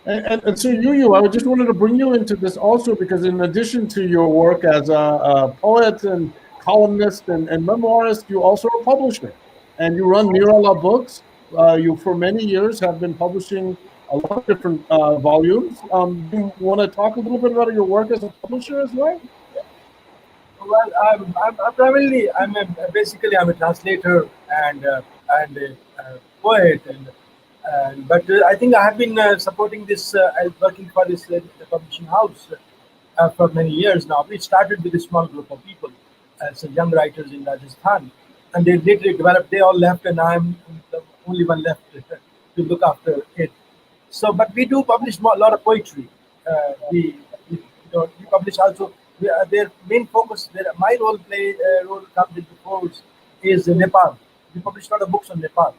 And so I just wanted to bring you into this also because in addition to your work as a poet and columnist and memoirist, you also are a publisher. And you run Nirala Books. You, for many years, have been publishing a lot of different volumes. Do you want to talk a little bit about your work as a publisher as well? Well, I'm primarily basically I'm a translator and a poet, but I think I have been supporting this, working for this publishing house for many years now. We started with a small group of people, as young writers in Rajasthan, and they literally developed. They all left, and I'm the only one left to look after it. So, but we do publish a lot of poetry. We publish also. Their main focus, my role comes into force is Nepal. We publish a lot of books on Nepal,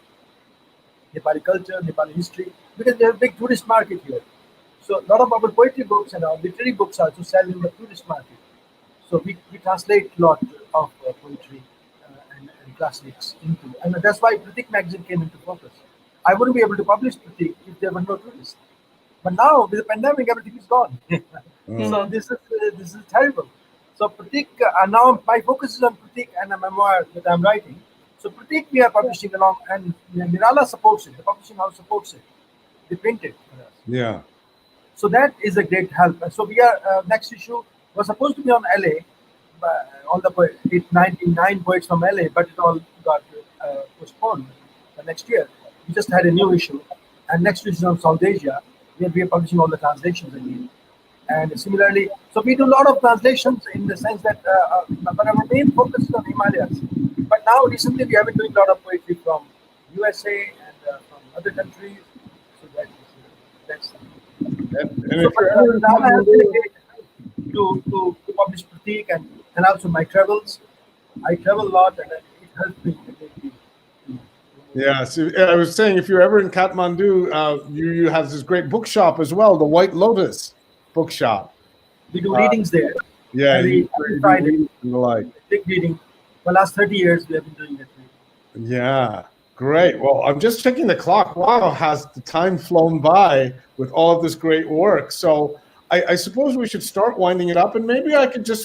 Nepali culture, Nepali history, because they have a big tourist market here. So a lot of our poetry books and our literary books also sell in the tourist market. So we translate a lot of poetry and classics into, and that's why Pratik magazine came into focus. I wouldn't be able to publish Pratik if there were no tourists. But now with the pandemic, everything is gone. So this is terrible. So Pratik, now my focus is on Pratik and a memoir that I'm writing. So Pratik we are publishing along, and Nirala supports it. The publishing house supports it. They print it for us. Yeah. So that is a great help. And so we are next issue was supposed to be on LA, all the 99 poets from LA, but it all got postponed for next year. We just had a new issue, and next issue is on South Asia, where we are publishing all the translations again. And similarly, so we do a lot of translations in the sense that, but our main focus is on Himalayas. But now recently we have been doing a lot of poetry from USA and from other countries. So that's. And So, if you're ever in Kathmandu, to publish Pratik and also my travels. I travel a lot, and it helps me. yeah, so I was saying, if you're ever in Kathmandu, you have this great bookshop as well, the White Lotus bookshop. We do readings there. Yeah, Every Friday. and the like. Big reading. For the last 30 years, we have been doing that. Yeah, great. Well, I'm just checking the clock. Wow, has the time flown by with all of this great work? So I suppose we should start winding it up, and maybe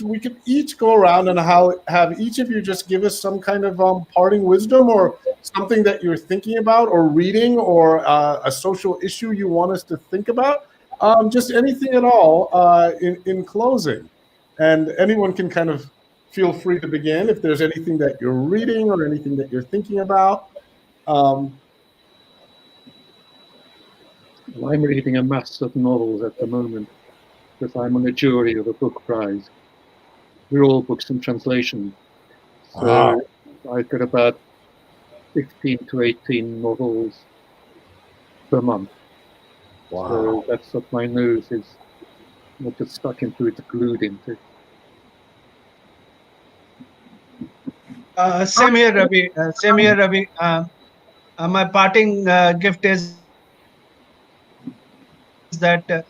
we could each go around and have each of you just give us some kind of parting wisdom or something that you're thinking about or reading or a social issue you want us to think about. Just anything at all in closing. And anyone can kind of feel free to begin if there's anything that you're reading or anything that you're thinking about. Well, I'm reading a mass of novels at the moment because I'm on a jury of a book prize. We're all books in translation. So I've got about 16 to 18 novels per month. Wow. So that's what my nose is not just stuck into, it's glued into. Same here, Ravi. Same here, Ravi. My parting gift is that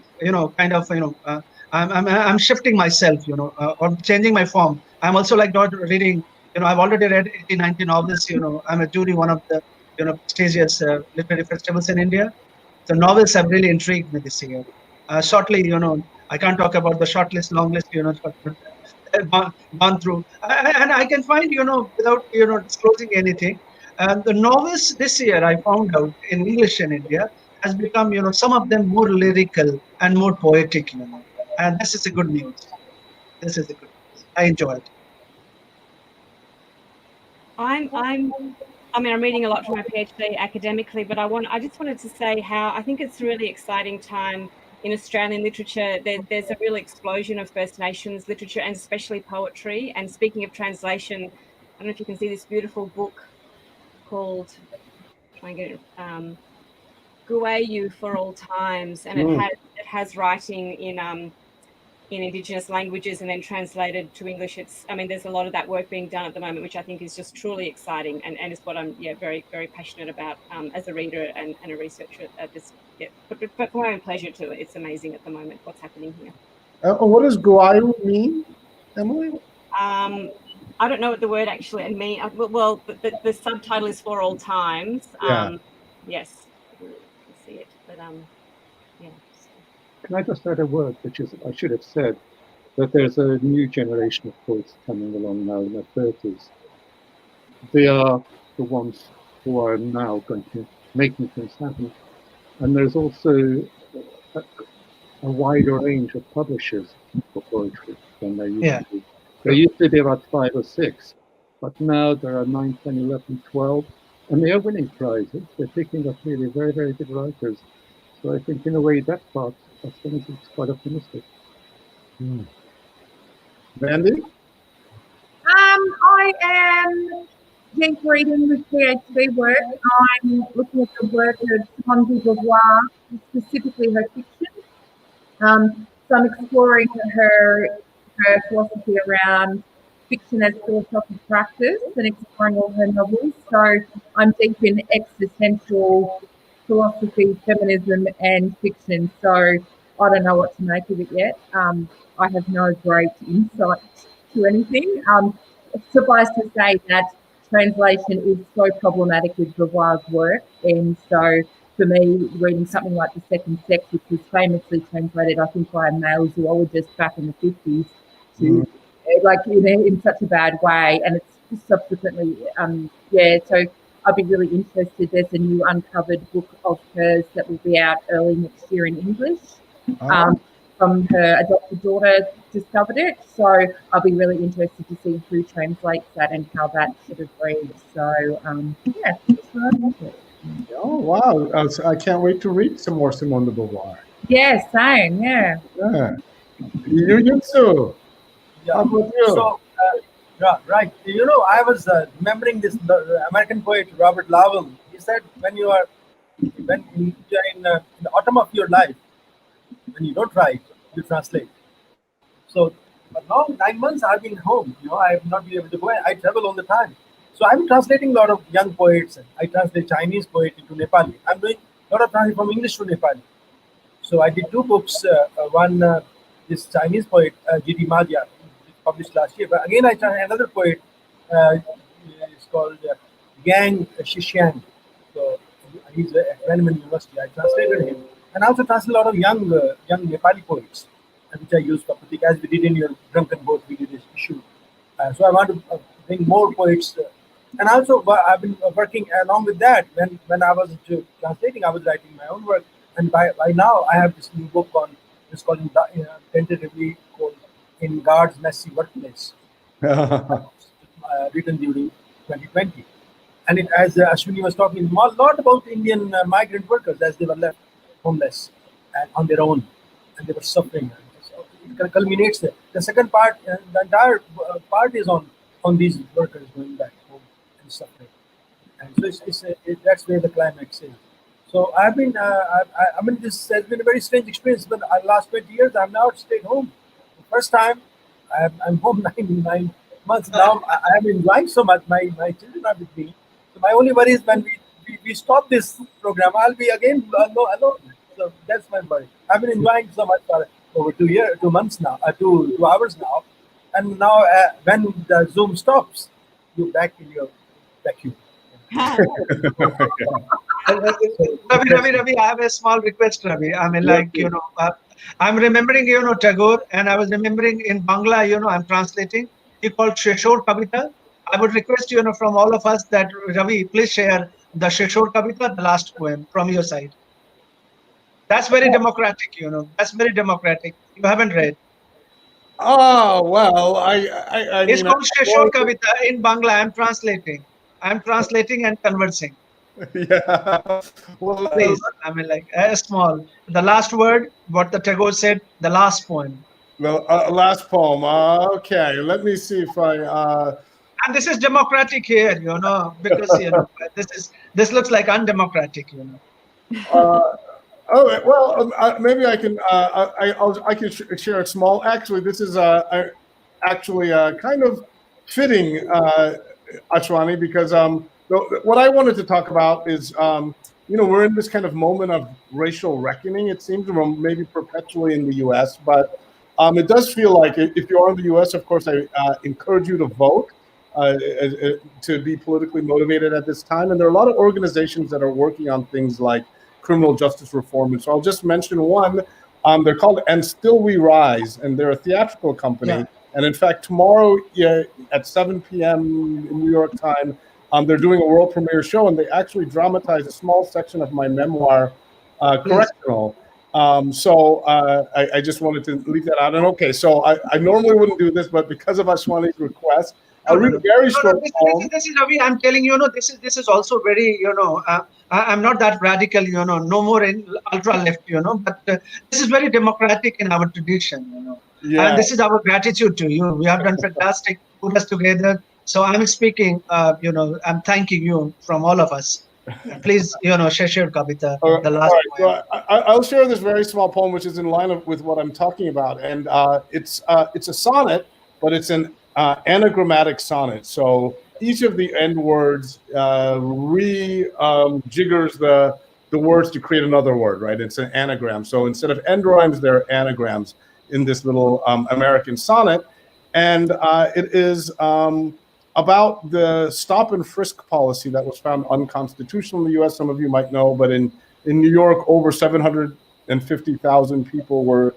I'm shifting myself, or changing my form. I'm also like not reading. I've already read 80, 90 novels. I'm a jury one of the prestigious literary festivals in India. The novels have really intrigued me this year. Shortly, I can't talk about the short list, long list, gone through, and I can find, without disclosing anything, the novels this year I found out in English in India has become, some of them more lyrical and more poetic, and this is a good news. This is a good news. I enjoy it. I'm reading a lot for my PhD academically, but I just wanted to say how I think it's a really exciting time in Australian literature. There's a real explosion of First Nations literature and especially poetry. And speaking of translation, I don't know if you can see this beautiful book called, try and get it, Guayu for All Times, and it has writing in Indigenous languages and then translated to English. There's a lot of that work being done at the moment, which I think is just truly exciting, and is what I'm very, very passionate about as a reader and a researcher. But for my own pleasure too. It's amazing at the moment what's happening here. What does Guayu mean, Emily? I don't know what the word actually means. Well, the subtitle is For All Times. Yes, you can see it, but yeah. Can I just add a word, which is, I should have said, that there's a new generation of poets coming along now in their 30s. They are the ones who are now going to make things happen. And there's also a wider range of publishers for poetry than there used to be. There used to be about 5 or 6, but now there are 9, 10, 11, 12, and they are winning prizes. They're picking up really very, very good writers. So I think in a way that part, I think it's quite optimistic. Mandy? I am deep reading with PhD work, I'm looking at the work of Mandy Beaumont, specifically her fiction. So I'm exploring her philosophy around fiction as philosophical practice and exploring all her novels. So I'm deep in existential philosophy, feminism, and fiction. So I don't know what to make of it yet. I have no great insight to anything. Suffice to say that translation is so problematic with Beauvoir's work, and so for me, reading something like The Second Sex, which was famously translated, I think, by a male zoologist back in the 50s, to like in such a bad way, and it's subsequently, so I'd be really interested. There's a new uncovered book of hers that will be out early next year in English. From her adopted daughter discovered it, so I'll be really interested to see who translates that and how that sort of reads. So yeah, that's what I'm into. Oh wow! I can't wait to read some more Simone de Beauvoir. Yeah, same. Yeah. Yeah. Yuyutsu. Yeah. How about you? So, right. You know, I was remembering this American poet Robert Lowell. He said, when you are in the autumn of your life, when you don't write, you translate. So, but now 9 months I've been home. You know, I have not been able to go. I travel all the time. So I'm translating a lot of young poets. I translate Chinese poet into Nepali. I'm doing a lot of translation from English to Nepali. So I did 2 books. One, this Chinese poet, G.D. Madhya, published last year. But again, I translated another poet. It's called Yang Shishiang. So he's at Renmin University. I translated him. And I also translated a lot of young Nepali poets, which I used for Pratik, as we did in your Drunken Boat, we did this issue. So I want to bring more poets. And also, I've been working along with that. When I was translating, I was writing my own work. And by now, I have this new book it's called tentatively called In God's Messy Workplace, written during 2020. And it, as Ashwani was talking a lot about Indian migrant workers as they were left homeless and on their own, and they were suffering. So it culminates there. The second part, the entire part is on these workers going back home and suffering. And so that's where the climax is. So I've been, this has been a very strange experience. But the last 20 years, I've now stayed home. The first time, I'm home 9 months now. I'm enjoying so much. My children are with me. So my only worry is when we stop this program, I'll be again alone. So that's my worry. I've been enjoying so much for over 2 months now, 2 hours now. And now when the Zoom stops, you're back in your vacuum. Ravi, I have a small request, Ravi. I mean, I'm remembering, Tagore, and I was remembering in Bangla, I'm translating. He called Sheshor Kavita. I would request, from all of us that, Ravi, please share the Sheshor Kavita, the last poem from your side. That's very democratic, That's very democratic. You haven't read. Oh well, It's called Sheshor Kavita in Bangla. I'm translating and conversing. Yeah. Well, please, small. The last word, what the Tagore said, the last poem. The last poem. Okay, let me see if I. And this is democratic here, because this looks like undemocratic, Oh well, maybe I can. I can share a small. Actually, this is actually kind of fitting, Ashwani, because what I wanted to talk about is we're in this kind of moment of racial reckoning. It seems maybe perpetually in the U.S., but it does feel like if you are in the U.S., of course, I encourage you to vote. To be politically motivated at this time, and there are a lot of organizations that are working on things like criminal justice reform. And so I'll just mention one. They're called And Still We Rise, and they're a theatrical company. Yeah. And in fact, tomorrow at 7 p.m. in New York time, they're doing a world premiere show, and they actually dramatize a small section of my memoir, Correctional. So I just wanted to leave that out. And okay, so I normally wouldn't do this, but because of Ashwani's request, I'll read a very short poem. This is Ravi. I'm telling you, this is also very, I'm not that radical, no more in ultra left, but this is very democratic in our tradition, Yeah. And this is our gratitude to you. We have done fantastic, put us together. So I'm speaking, I'm thanking you from all of us. Please, share Kavita, the last All right. So I'll share this very small poem, which is in line with what I'm talking about. And it's a sonnet, but it's an anagrammatic sonnet. So each of the end words jiggers the words to create another word, right? It's an anagram. So instead of end rhymes, there are anagrams in this little American sonnet. And it is about the stop and frisk policy that was found unconstitutional in the U.S. Some of you might know, but in New York, over 750,000 people were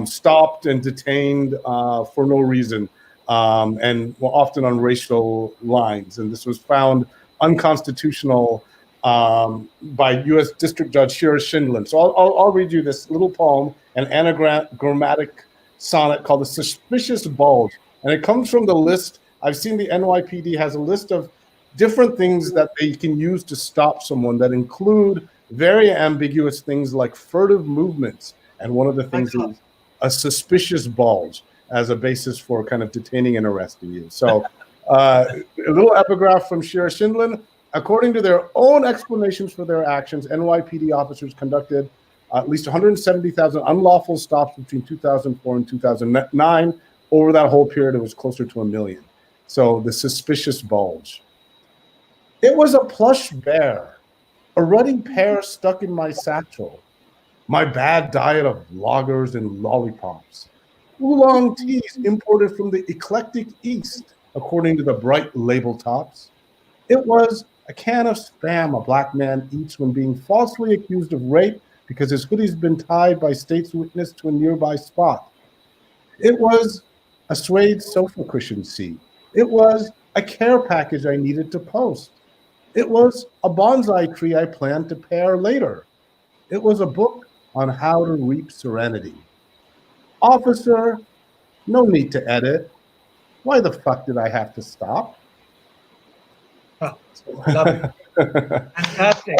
stopped and detained for no reason, and were often on racial lines. And this was found unconstitutional by U.S. District Judge Szirtes. So I'll read you this little poem, an anagrammatic sonnet called The Suspicious Bulge. And it comes from the list. I've seen the NYPD has a list of different things that they can use to stop someone that include very ambiguous things like furtive movements. And one of the things is a suspicious bulge as a basis for kind of detaining and arresting you. So a little epigraph from Szirtes. According to their own explanations for their actions, NYPD officers conducted at least 170,000 unlawful stops between 2004 and 2009. Over that whole period, it was closer to 1 million. So the suspicious bulge. It was a plush bear, a ruddy pear stuck in my satchel, my bad diet of lagers and lollipops, oolong teas imported from the eclectic East, according to the bright label tops. It was a can of Spam a black man eats when being falsely accused of rape because his hoodie's been tied by state's witness to a nearby spot. It was a suede sofa cushion seat. It was a care package I needed to post. It was a bonsai tree I planned to pair later. It was a book on how to reap serenity. Officer, no need to edit. Why the fuck did I have to stop? Oh, love it. Fantastic.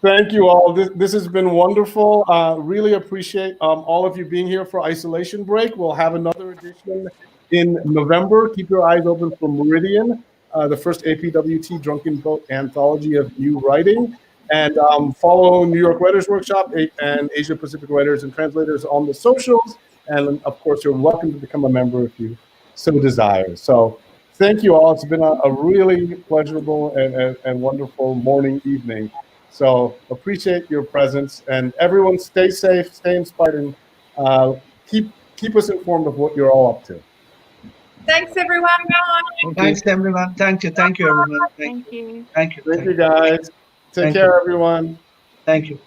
Thank you all. This has been wonderful. Really appreciate all of you being here for Isolation Break. We'll have another edition in November. Keep your eyes open for Meridian, the first APWT Drunken Boat anthology of new writing. And follow New York Writers Workshop and Asia Pacific Writers and Translators on the socials. And of course, you're welcome to become a member if you so desire. So thank you all. It's been a really pleasurable and wonderful morning, evening. So appreciate your presence, and everyone stay safe, stay inspired, and keep us informed of what you're all up to. Thanks, everyone. Bye. Thanks, everyone. Thank you, everyone. Thank you. Thank you. Thank you, guys. Take care, everyone. Thank you.